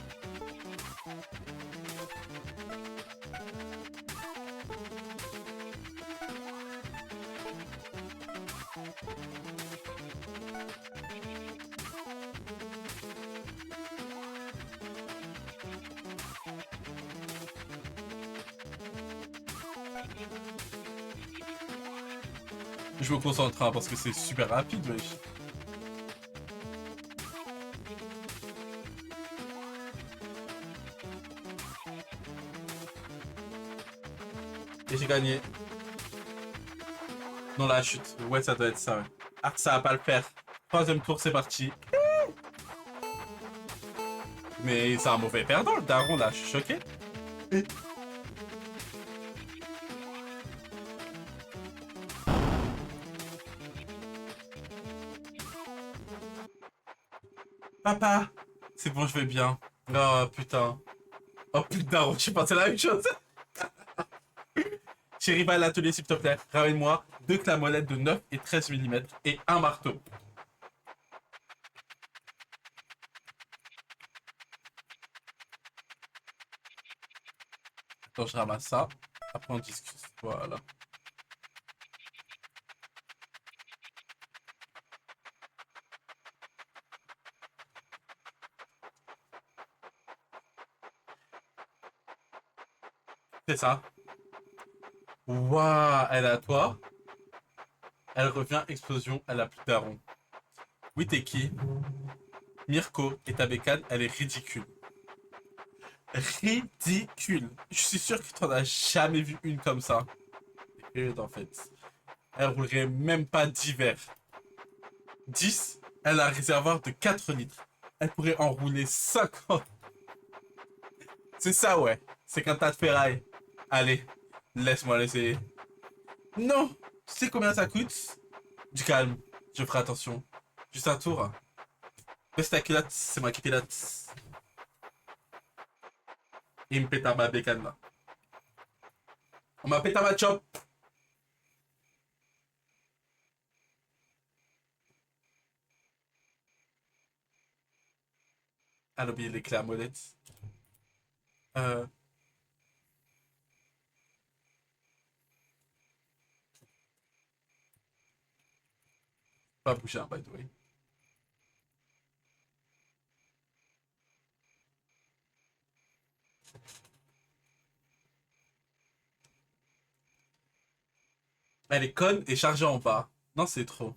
Je me concentre hein, parce que c'est super rapide, wesh. Et j'ai gagné. Non, la chute. Ouais, ça doit être ça. Ouais. Ah, ça va pas le faire. Troisième tour, c'est parti. Mais c'est un mauvais perdant, le daron, là. Je suis choqué. Papa, c'est bon, je vais bien. Oh putain. Oh putain, je pensais la même chose. Chérie, va à l'atelier s'il te plaît. Ramène-moi 2 clamolettes de 9 et 13 mm et un marteau. Attends, je ramasse ça. Après, on discute. Voilà. C'est ça. Waouh, elle est à toi. Elle revient, explosion, elle a plus de daron. Oui, t'es qui? Mirko, et ta bécane, elle est ridicule. Ridicule. Je suis sûr que t'en as jamais vu une comme ça. En fait. Elle roulerait même pas d'hiver. 10, elle a un réservoir de 4 litres. Elle pourrait en rouler 50. C'est ça, ouais. C'est qu'un tas de ferraille. Allez, laisse-moi l'essayer. Non! Tu sais combien ça coûte? Du calme, je ferai attention. Juste un tour. Baisse ta culotte, c'est moi qui pilote. Il me pète à ma bécane là. On m'a pété à ma chop. Elle a oublié les clés à molette. Pas bouger, hein, by the way. Elle est conne et chargée en bas. Non, c'est trop.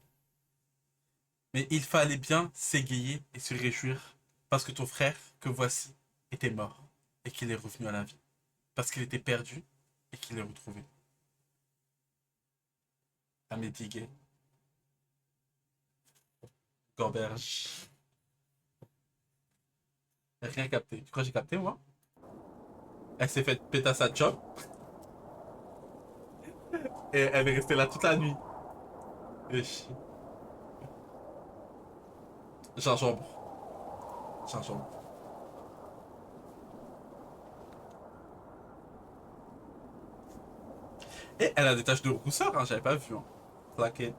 Mais il fallait bien s'égayer et se réjouir parce que ton frère, que voici, était mort et qu'il est revenu à la vie. Parce qu'il était perdu et qu'il est retrouvé. Amélie Gay. Gorberge. Rien capté. Tu crois que j'ai capté, moi? Elle s'est fait péter sa chop. Et elle est restée là toute la nuit. Gingembre. Gingembre. Et elle a des taches de rousseur, hein, j'avais pas vu. Hein. Plaqué.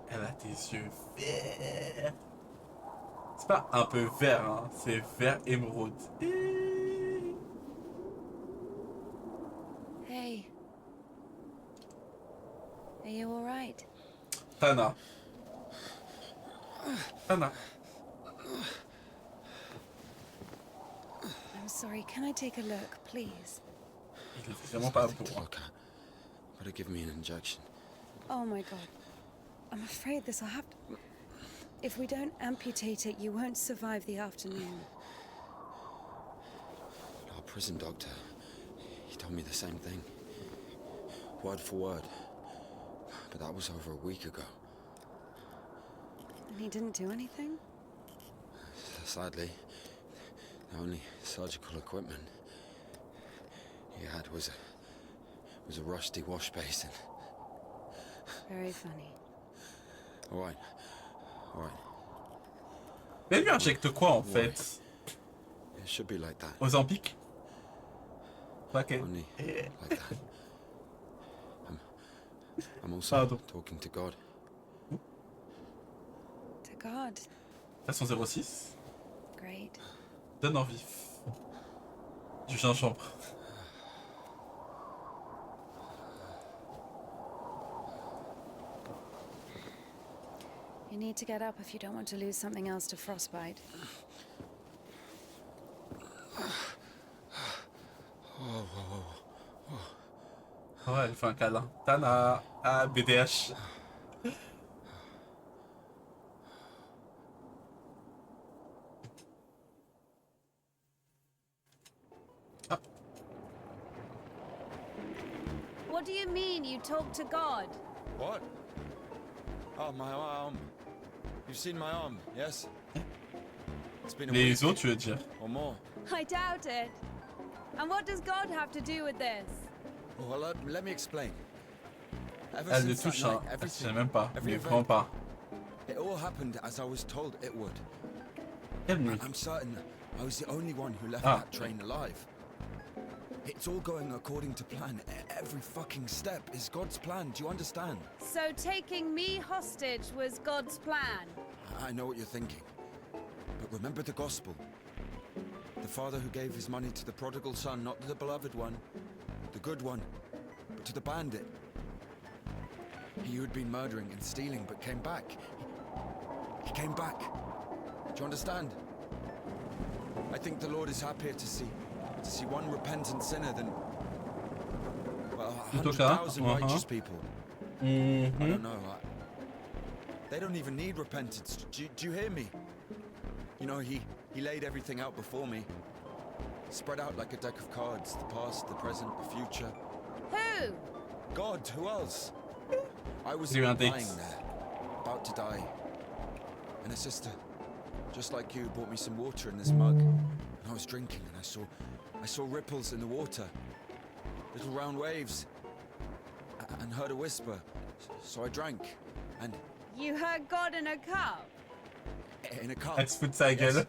Elle a des yeux verts. C'est pas un peu vert, hein, c'est vert émeraude. Hey. Are you alright? Tana. Tana. I'm sorry, can I take a look, please? Il est vraiment pas beau. Hein. Better give me an injection. Oh my god. I'm afraid this'll have to... If we don't amputate it, you won't survive the afternoon. Our prison doctor, he told me the same thing. Word for word. But that was over a week ago. And he didn't do anything? Sadly, the only surgical equipment he had was a rusty wash basin. Very funny. All right. All right. Mais lui injecte quoi en fait? It should be like that. Ozempic? Ok. Only like that. I'm also talking to God. To God. Là, son 06. Great. Donne envie. Du gingembre. You need to get up if you don't want to lose something else to frostbite. Ouais, elle fait un câlin. Tana. Ah, BDH. What do you mean you talk to God? What? Oh, my arm. You've seen my arm, yes? It's been a week Les autres, tu veux dire? or more. I doubt it. And what does God have to do with this? Well, let me explain. Ever Elle le since that touche, night, hein. Elle sait everything, même pas. every Mais event, vraiment pas. it all happened as I was told it would. Calme-lui. I'm certain I was the only one who left Ah. that train alive. It's all going according to plan. Every fucking step is God's plan. Do you understand? So taking me hostage was God's plan? I know what you're thinking. But remember the gospel. The father who gave his money to the prodigal son, not to the beloved one, the good one, but to the bandit. He who had been murdering and stealing but came back. He came back. Do you understand? I think the Lord is happier to see one repentant sinner than, well, En tout cas, 100,000 righteous people. I Mhm. don't know. They don't even need repentance. Do you hear me? You know, he laid everything out before me. Spread out like a deck of cards. The past, the present, the future. Who? God, who else? I was Lui un lying date. there, about to die. And a sister, just like you, brought me some water in this mug. And I was drinking and I saw ripples in the water. Little round waves. And heard a whisper. So I drank. And You heard God in a cup? in a cup. Elle se fout de sa gueule.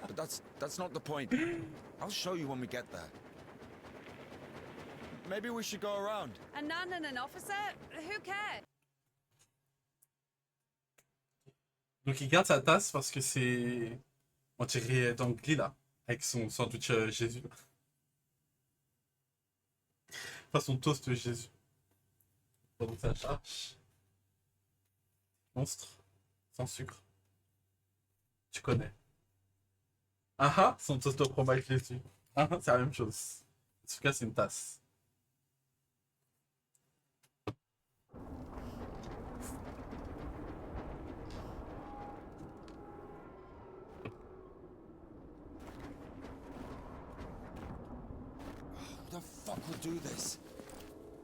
But that's not the point. I'll show you when we get there. Maybe we should go around. A nun and an officer? Who cares? Donc il garde sa tasse parce que c'est... On dirait dans le gris là. Avec son sandwich Jésus. Enfin son toast Jésus. Donc ça charge. Monstre. Sans sucre. Tu connais. Ah ah, son toast au fromage Jésus. Ah ah, c'est la même chose. En tout cas, c'est une tasse. Who the fuck would do this?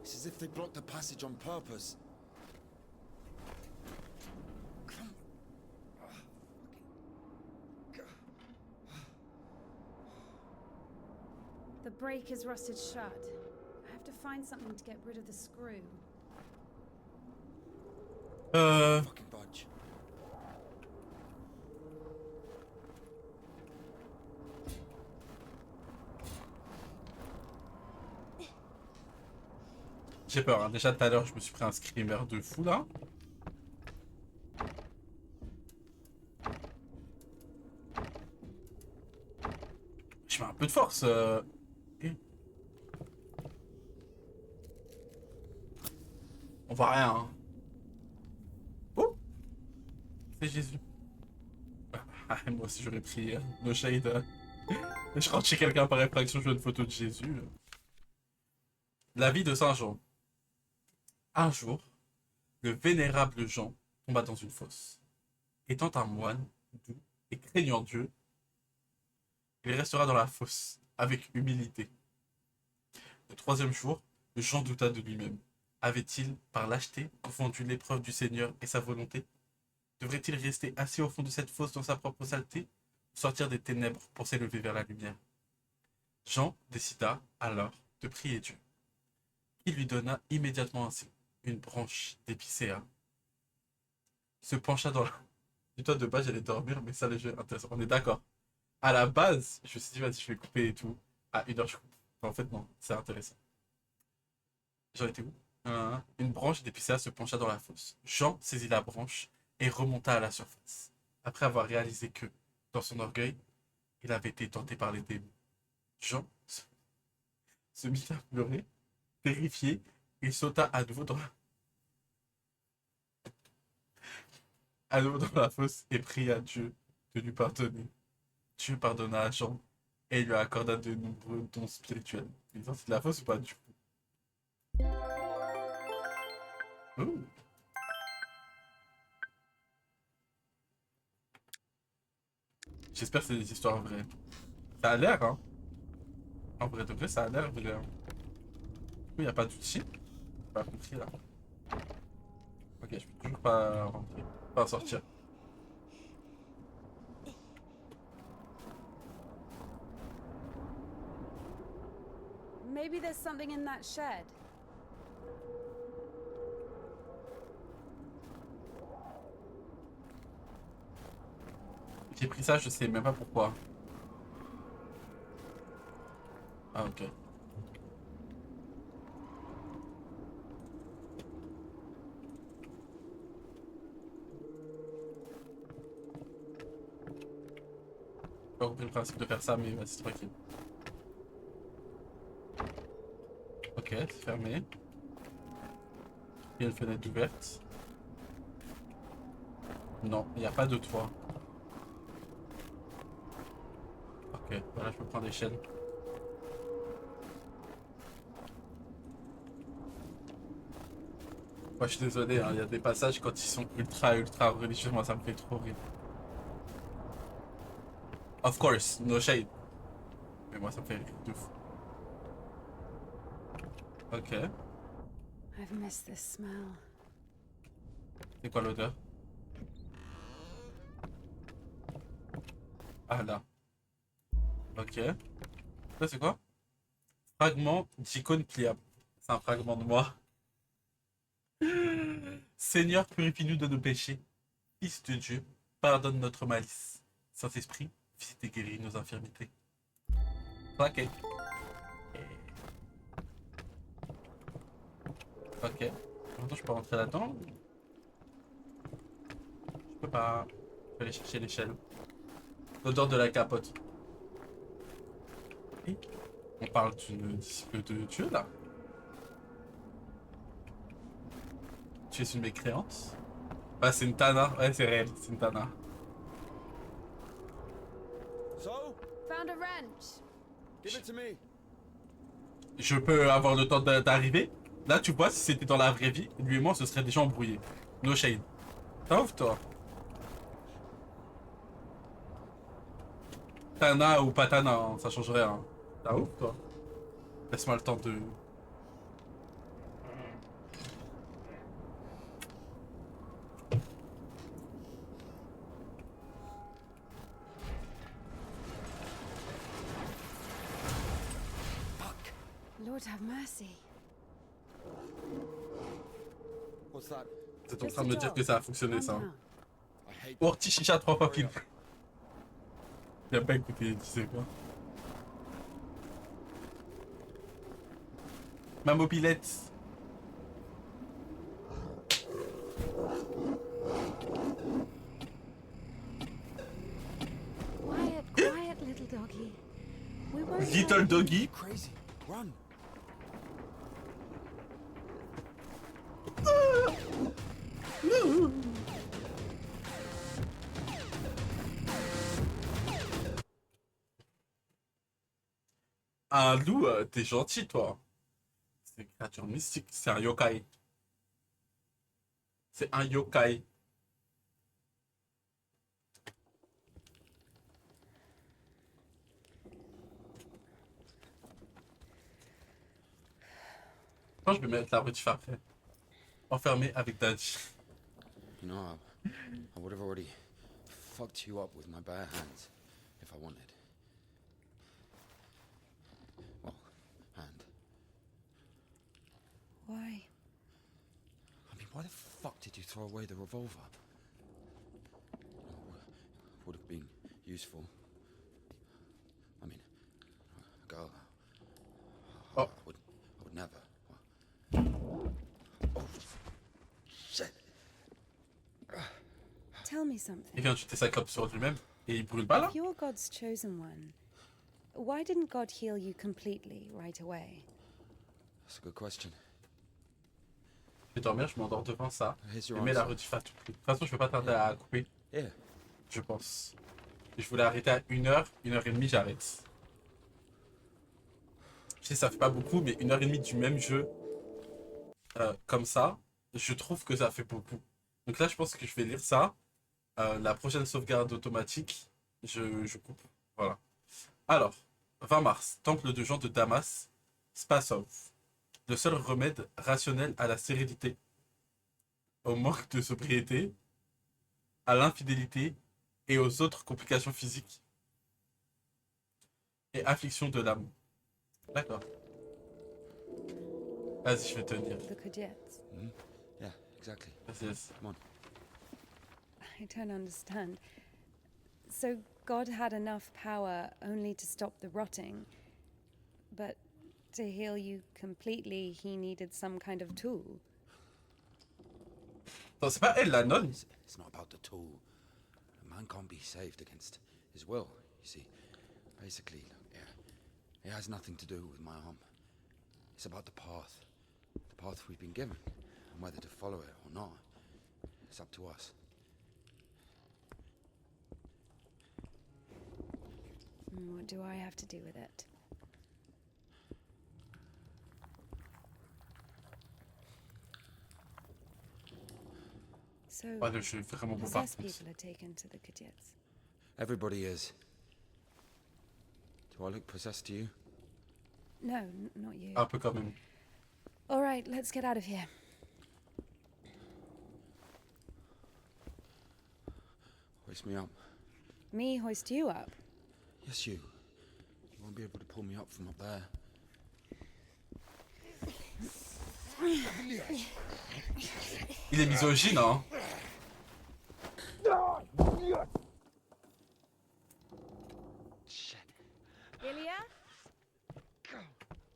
It's as if they blocked the passage on purpose. The brake is rusted shut. I have to find something to get rid of the screw. Fucking budge. J'ai peur, hein. Déjà tout à l'heure, je me suis pris un screamer de fou là. Je mets un peu de force. On voit rien. Hein. Oh, c'est Jésus. Ah, moi aussi j'aurais pris no shade. Je rentre chez quelqu'un par effraction, je veux une photo de Jésus. La vie de Saint Jean. Un jour, le vénérable Jean tomba dans une fosse. Étant un moine doux et craignant Dieu, il restera dans la fosse avec humilité. Le troisième jour, Jean douta de lui-même. Avait-il, par lâcheté, confondu l'épreuve du Seigneur et sa volonté? Devrait-il rester assis au fond de cette fosse dans sa propre saleté, ou sortir des ténèbres pour s'élever vers la lumière? Jean décida alors de prier Dieu. Il lui donna immédiatement ainsi une branche d'épicéa. Se pencha dans la... Dis-toi, de base, j'allais dormir, mais ça, le jeu est intéressant. On est d'accord. À la base, je me suis dit, vas-y, je vais couper et tout. À 1h, je coupe. Mais en fait, non, c'est intéressant. J'en étais où? Une branche d'épicéa se pencha dans la fosse. Jean saisit la branche et remonta à la surface, après avoir réalisé que, dans son orgueil, il avait été tenté par les démons. Jean se mit à pleurer, terrifié, il sauta à nouveau dans la fosse et pria Dieu de lui pardonner. Dieu pardonna à Jean et lui accorda de nombreux dons spirituels. Il est sorti de la fosse ou pas du coup? Ouh. J'espère que c'est des histoires vraies. Ça a l'air, hein. En vrai de vrai, ça a l'air vrai. Hein. Il n'y a pas d'outil. J'ai pas compris là. Ok, je peux toujours pas rentrer. Pas sortir. Maybe there's something in that shed. J'ai pris ça, je sais même pas pourquoi. Ah ok. J'ai pas compris le principe de faire ça, mais vas-y, c'est tranquille. Ok, c'est fermé. Il y a une fenêtre ouverte. Non, il n'y a pas de toit. Ok, voilà, je peux prendre l'échelle. Moi, je suis désolé, hein, il y a des passages quand ils sont ultra religieux, moi ça me fait trop rire. Of course, no shade. Mais moi ça me fait rire de fou. Ok. I've missed this smell. C'est quoi l'odeur? Ah là. Ok. Ça c'est quoi? Fragment d'icône pliable. C'est un fragment de moi. Seigneur, purifie-nous de nos péchés. Fils de Dieu, pardonne notre malice. Saint-Esprit, visite et guéris nos infirmités. Ok. Ok. Maintenant, je peux rentrer là-dedans? Je peux pas. Je vais aller chercher l'échelle. L'odeur de la capote. Et on parle d'une disciple de Dieu là. Tu es une mécréante? Ouais, c'est une Tana. Ouais, c'est réel, c'est une Tana. So, Found a wrench. give it to me. Je peux avoir le temps d'arriver? Là, tu vois, si c'était dans la vraie vie, lui et moi, ce serait déjà embrouillé. No shade. T'as ouf, toi? Tana ou pas Tana, hein, ça change rien. T'as ouf, toi? Laisse-moi le temps de... Lord have mercy. What's that? T'es en train de me dire que ça a fonctionné, ça. Hein. I hate Orti chicha 3 fois kill. Il a pas écouté, tu sais quoi. Ma mobilette. Quiet, quiet, little doggy. We won't Little hurt you. doggy. crazy. Run. Un loup, t'es gentil, toi. C'est une créature mystique, c'est un yokai. C'est un yokai. Je pense que je vais mettre la rutif après. Enfermé avec Daddy. You know, I would have already fucked you up with my bare hands if I wanted. Well, hand. Why? I mean, why the fuck did you throw away the revolver? Would have been useful. I mean, a girl. Oh. I would never. Oh, shit. me Et something. quand tu t'es sacré sur lui-même, et il brûle pas là? If you're God's chosen one, why didn't God heal you completely right away? That's a good question. Je vais dormir, je m'endors devant ça. Here's Je your mets la answer. rediff à tout prix. De toute façon, je vais pas tarder à couper, Yeah. je pense. Et je voulais arrêter à 1h, 1h30, j'arrête. Je sais, ça fait pas beaucoup, mais 1h30 du même jeu, comme ça, je trouve que ça fait beaucoup. Donc là, je pense que je vais lire ça. La prochaine sauvegarde automatique, je coupe. Voilà. Alors, 20 mars, temple de Jean de Damas, Spasov. Le seul remède rationnel à la stérilité, au manque de sobriété, à l'infidélité et aux autres complications physiques et afflictions de l'âme. D'accord. Vas-y, je vais tenir. The Kudets. Yeah, exactly. Vas-y, vas-y. Come on. I don't understand. So God had enough power only to stop the rotting, but to heal you completely, he needed some kind of tool. Non, c'est pas elle, la nonne? It's not about the tool. A man can't be saved against his will, you see. Basically, yeah, it has nothing to do with my arm. It's about the path. The path we've been given. And whether to follow it or not, it's up to us. What do I have to do with it? So, Ouais, je suis vraiment beau par possessed contre. people are taken to the Kudets. Everybody is. Do I look possessed to you? No, not you. Un peu quand même. All right, let's get out of here. Hoist me up. Me hoist you up? Yes, you. You won't be able to pull me up from up there. Il est misogyne, hein? Ilya?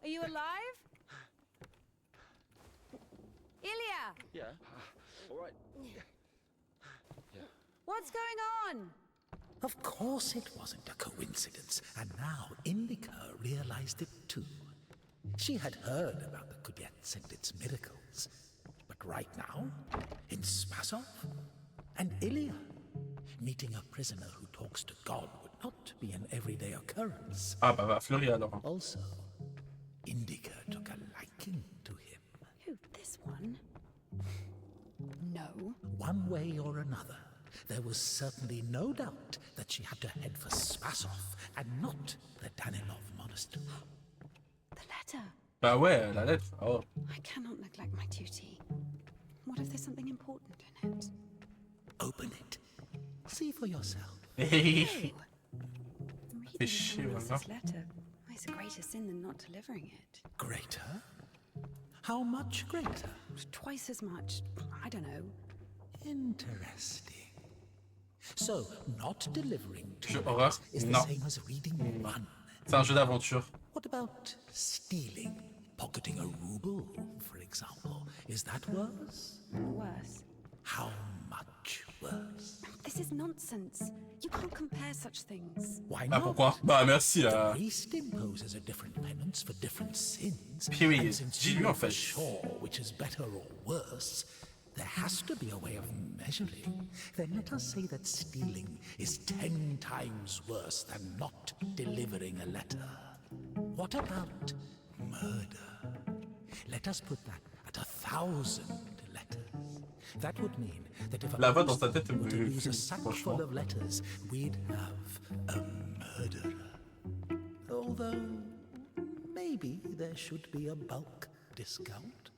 Are you alive? Ilya! Yeah. All right. What's going on? Of course it wasn't a coincidence, and now Indica realized it too. She had heard about the Kudets and its miracles, but right now, in Spasov, and Ilya, meeting a prisoner who talks to God would not be an everyday occurrence. Ah bah va fleurir alors. Also, Indica took a liking to him. Who, this one? No. One way or another, there was certainly no doubt that she had to head for Spasov and not the Danilov Monastery. The letter. Bah ouais, la lettre. Oh. I cannot neglect my duty. What if there's something important in it? Open it. See for yourself. Fais Reading chier, someone voilà. else's letter is a greater sin than not delivering it. Greater? How much greater? Twice as much. I don't know. Interesting. So, not delivering Jeu to horreur? is the Non. same as reading one. C'est un jeu d'aventure. What about stealing? Pocketing a ruble, for example. Is that worse? Worse. How much worse? This is nonsense. You can't compare such things. Why Ah not? pourquoi? Bah merci. The priest imposes a different penance for different sins. Puis oui, and since dis-lui you're en not fait. sure which is better or worse, there has to be a way of measuring. Then let us say that stealing is 10 times worse than not delivering a letter. What about murder? Let us put that at 1,000 letters. That would mean that if a La voix dans priest sa tête were to me lose a fume, sack franchement. full of letters, we'd have a murderer. Although, maybe there should be a bulk discount.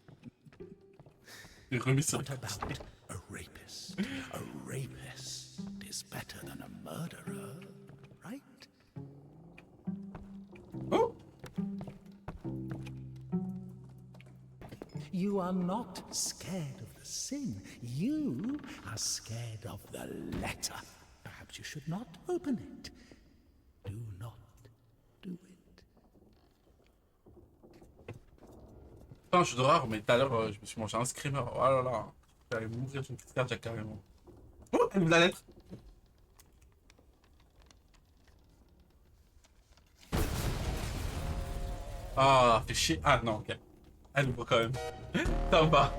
Il est remis sur What le about côté. a rapist? A rapist is better than a murderer, right? Oh! You are not scared of the sin. You are scared of the letter. Perhaps you should not open it. Do not do it. Pas un jeu d'horreur, mais tout à l'heure, je me suis mangé un screamer. Oh là là. J'allais mourir d'une crise cardiaque carrément. Oh, Elle ouvre la lettre. Ah, fais chier. Ah non, ok. Elle ouvre quand même. Ça va.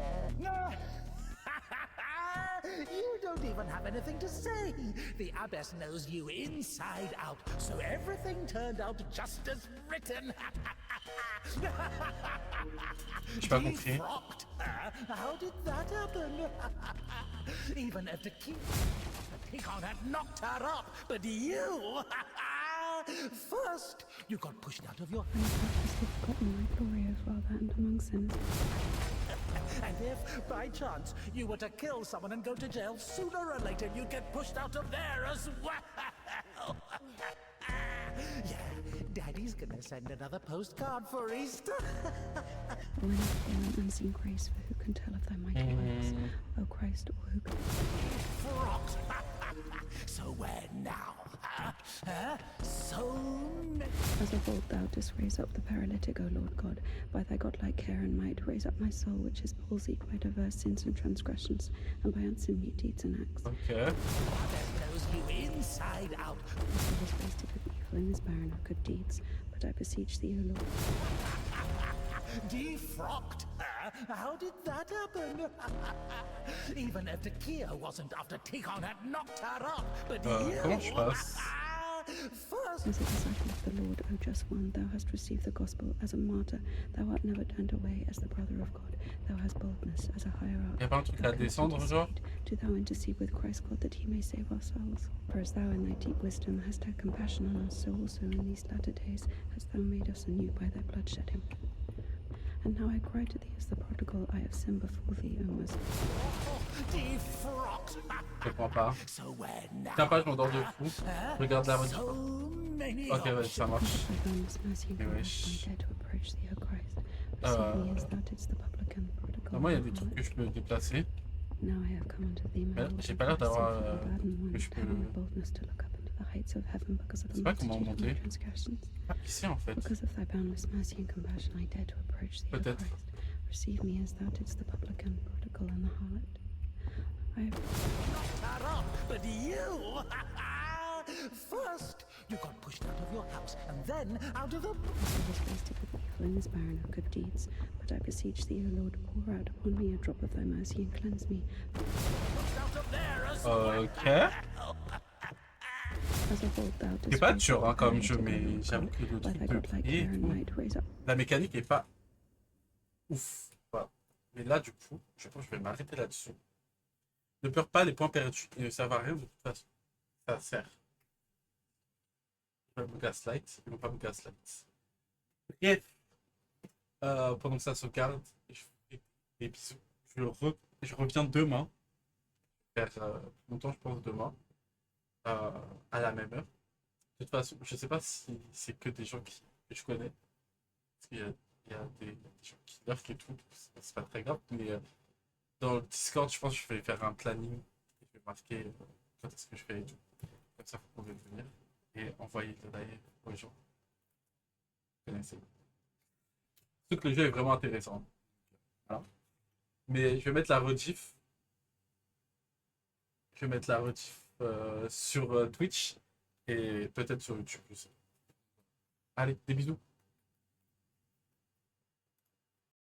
You don't even have anything to say. The Abbess knows you inside out, so everything turned out just as written. J'ai pas compris. Defrocked her? How did that happen? Even if the Tikon had knocked her up, but you... First, you got pushed out of your... And I've forgotten my glory, O Father, and among sinners. And if, by chance, you were to kill someone and go to jail, sooner or later you'd get pushed out of there as well. Yeah, Daddy's gonna send another postcard for Easter. When I feel an unseen grace, for who can tell of thy mighty works, O Christ, or who can... Frogs. So where now? Huh? So many... As of old thou didst raise up the paralytic, O Lord God, by thy godlike care and might, raise up my soul, which is palsied by diverse sins and transgressions, and by unseen mute deeds and acts. Okay. Father knows you inside out. My soul is wasted with evil and is barren of good deeds, but I beseech thee, O Lord. Defrocked her? How did that happen? Even if Takia wasn't after Tikon had knocked her up, but you... Comment je passe? As a disciple of the Lord, O just one, thou hast received the gospel as a martyr. Thou art never turned away as the brother of God. Thou hast boldness as a hierarch. Y'a pas un truc à descendre, genre? Do thou intercede with Christ God that he may save our souls. For as thou in thy deep wisdom hast had compassion on us, so also in these latter days hast thou made us anew by thy bloodshedding. And now I cry to thee as the prodigal, I have sinned before thee, O merciful. Defrocked. Je comprends pas. So where now? Tiens pas, je m'endors de fou. Je regarde la rediff. So many Ok, ouais, ça marche. Thy boundless mercy and Mais compassion, wesh. I dare to approach thee, O Christ. Receive me as thou didst the publican, prodigal. Normalement, il y a and des trucs harlot. que je peux déplacer. Now I have come unto thee, my Mais Lord, j'ai and pas l'air for thy d'avoir, sake, for the burden one, que je peux- having the boldness to look up into the heights of heaven because of Je the sais pas comment multitude of my monter. transgressions. Ah, ici en fait. Because of thy boundless mercy and compassion, I dare to approach thee, O Peut-être. Christ. Receive me as thou didst the publican, prodigal, and the harlot. I have knocked her up, but you... First, you got pushed out of your house, and then out of the... was wasted with evil and is barren of good deeds. But I beseech thee, O Lord, pour out upon me a drop of thy mercy and cleanse me. pushed out of there as Ok. As of old thou C'est didst pas raise dur up hein, the comme jeu, paralytic, O mais Lord j'avoue God, que le by truc thy de godlike prier et care and tout, might, raise up. la mécanique est pas ouf. Voilà. Mais là, du coup, je pense que je vais m'arrêter là-dessus. Ne pleure pas, les points perdus, ils ne servent à rien de toute façon. Ça sert. Ils vont me gaslight, ils vont pas me gaslight. Bref, pendant que ça sauvegarde, je fais des bisous. Je reviens demain, vers longtemps je pense demain, à la même heure. De toute façon, je sais pas si c'est que des gens que je connais, parce qu'il y a des gens qui lurkent et tout, c'est pas très grave, mais dans le Discord, je pense que je vais faire un planning, et je vais marquer quand est-ce que je fais et tout. Comme ça, vous pouvez venir et envoyer le live aux gens. Vous connaissez. Surtout que le jeu est vraiment intéressant. Voilà. Mais je vais mettre la rediff. Je vais mettre la rediff sur Twitch et peut-être sur YouTube aussi. Allez, des bisous.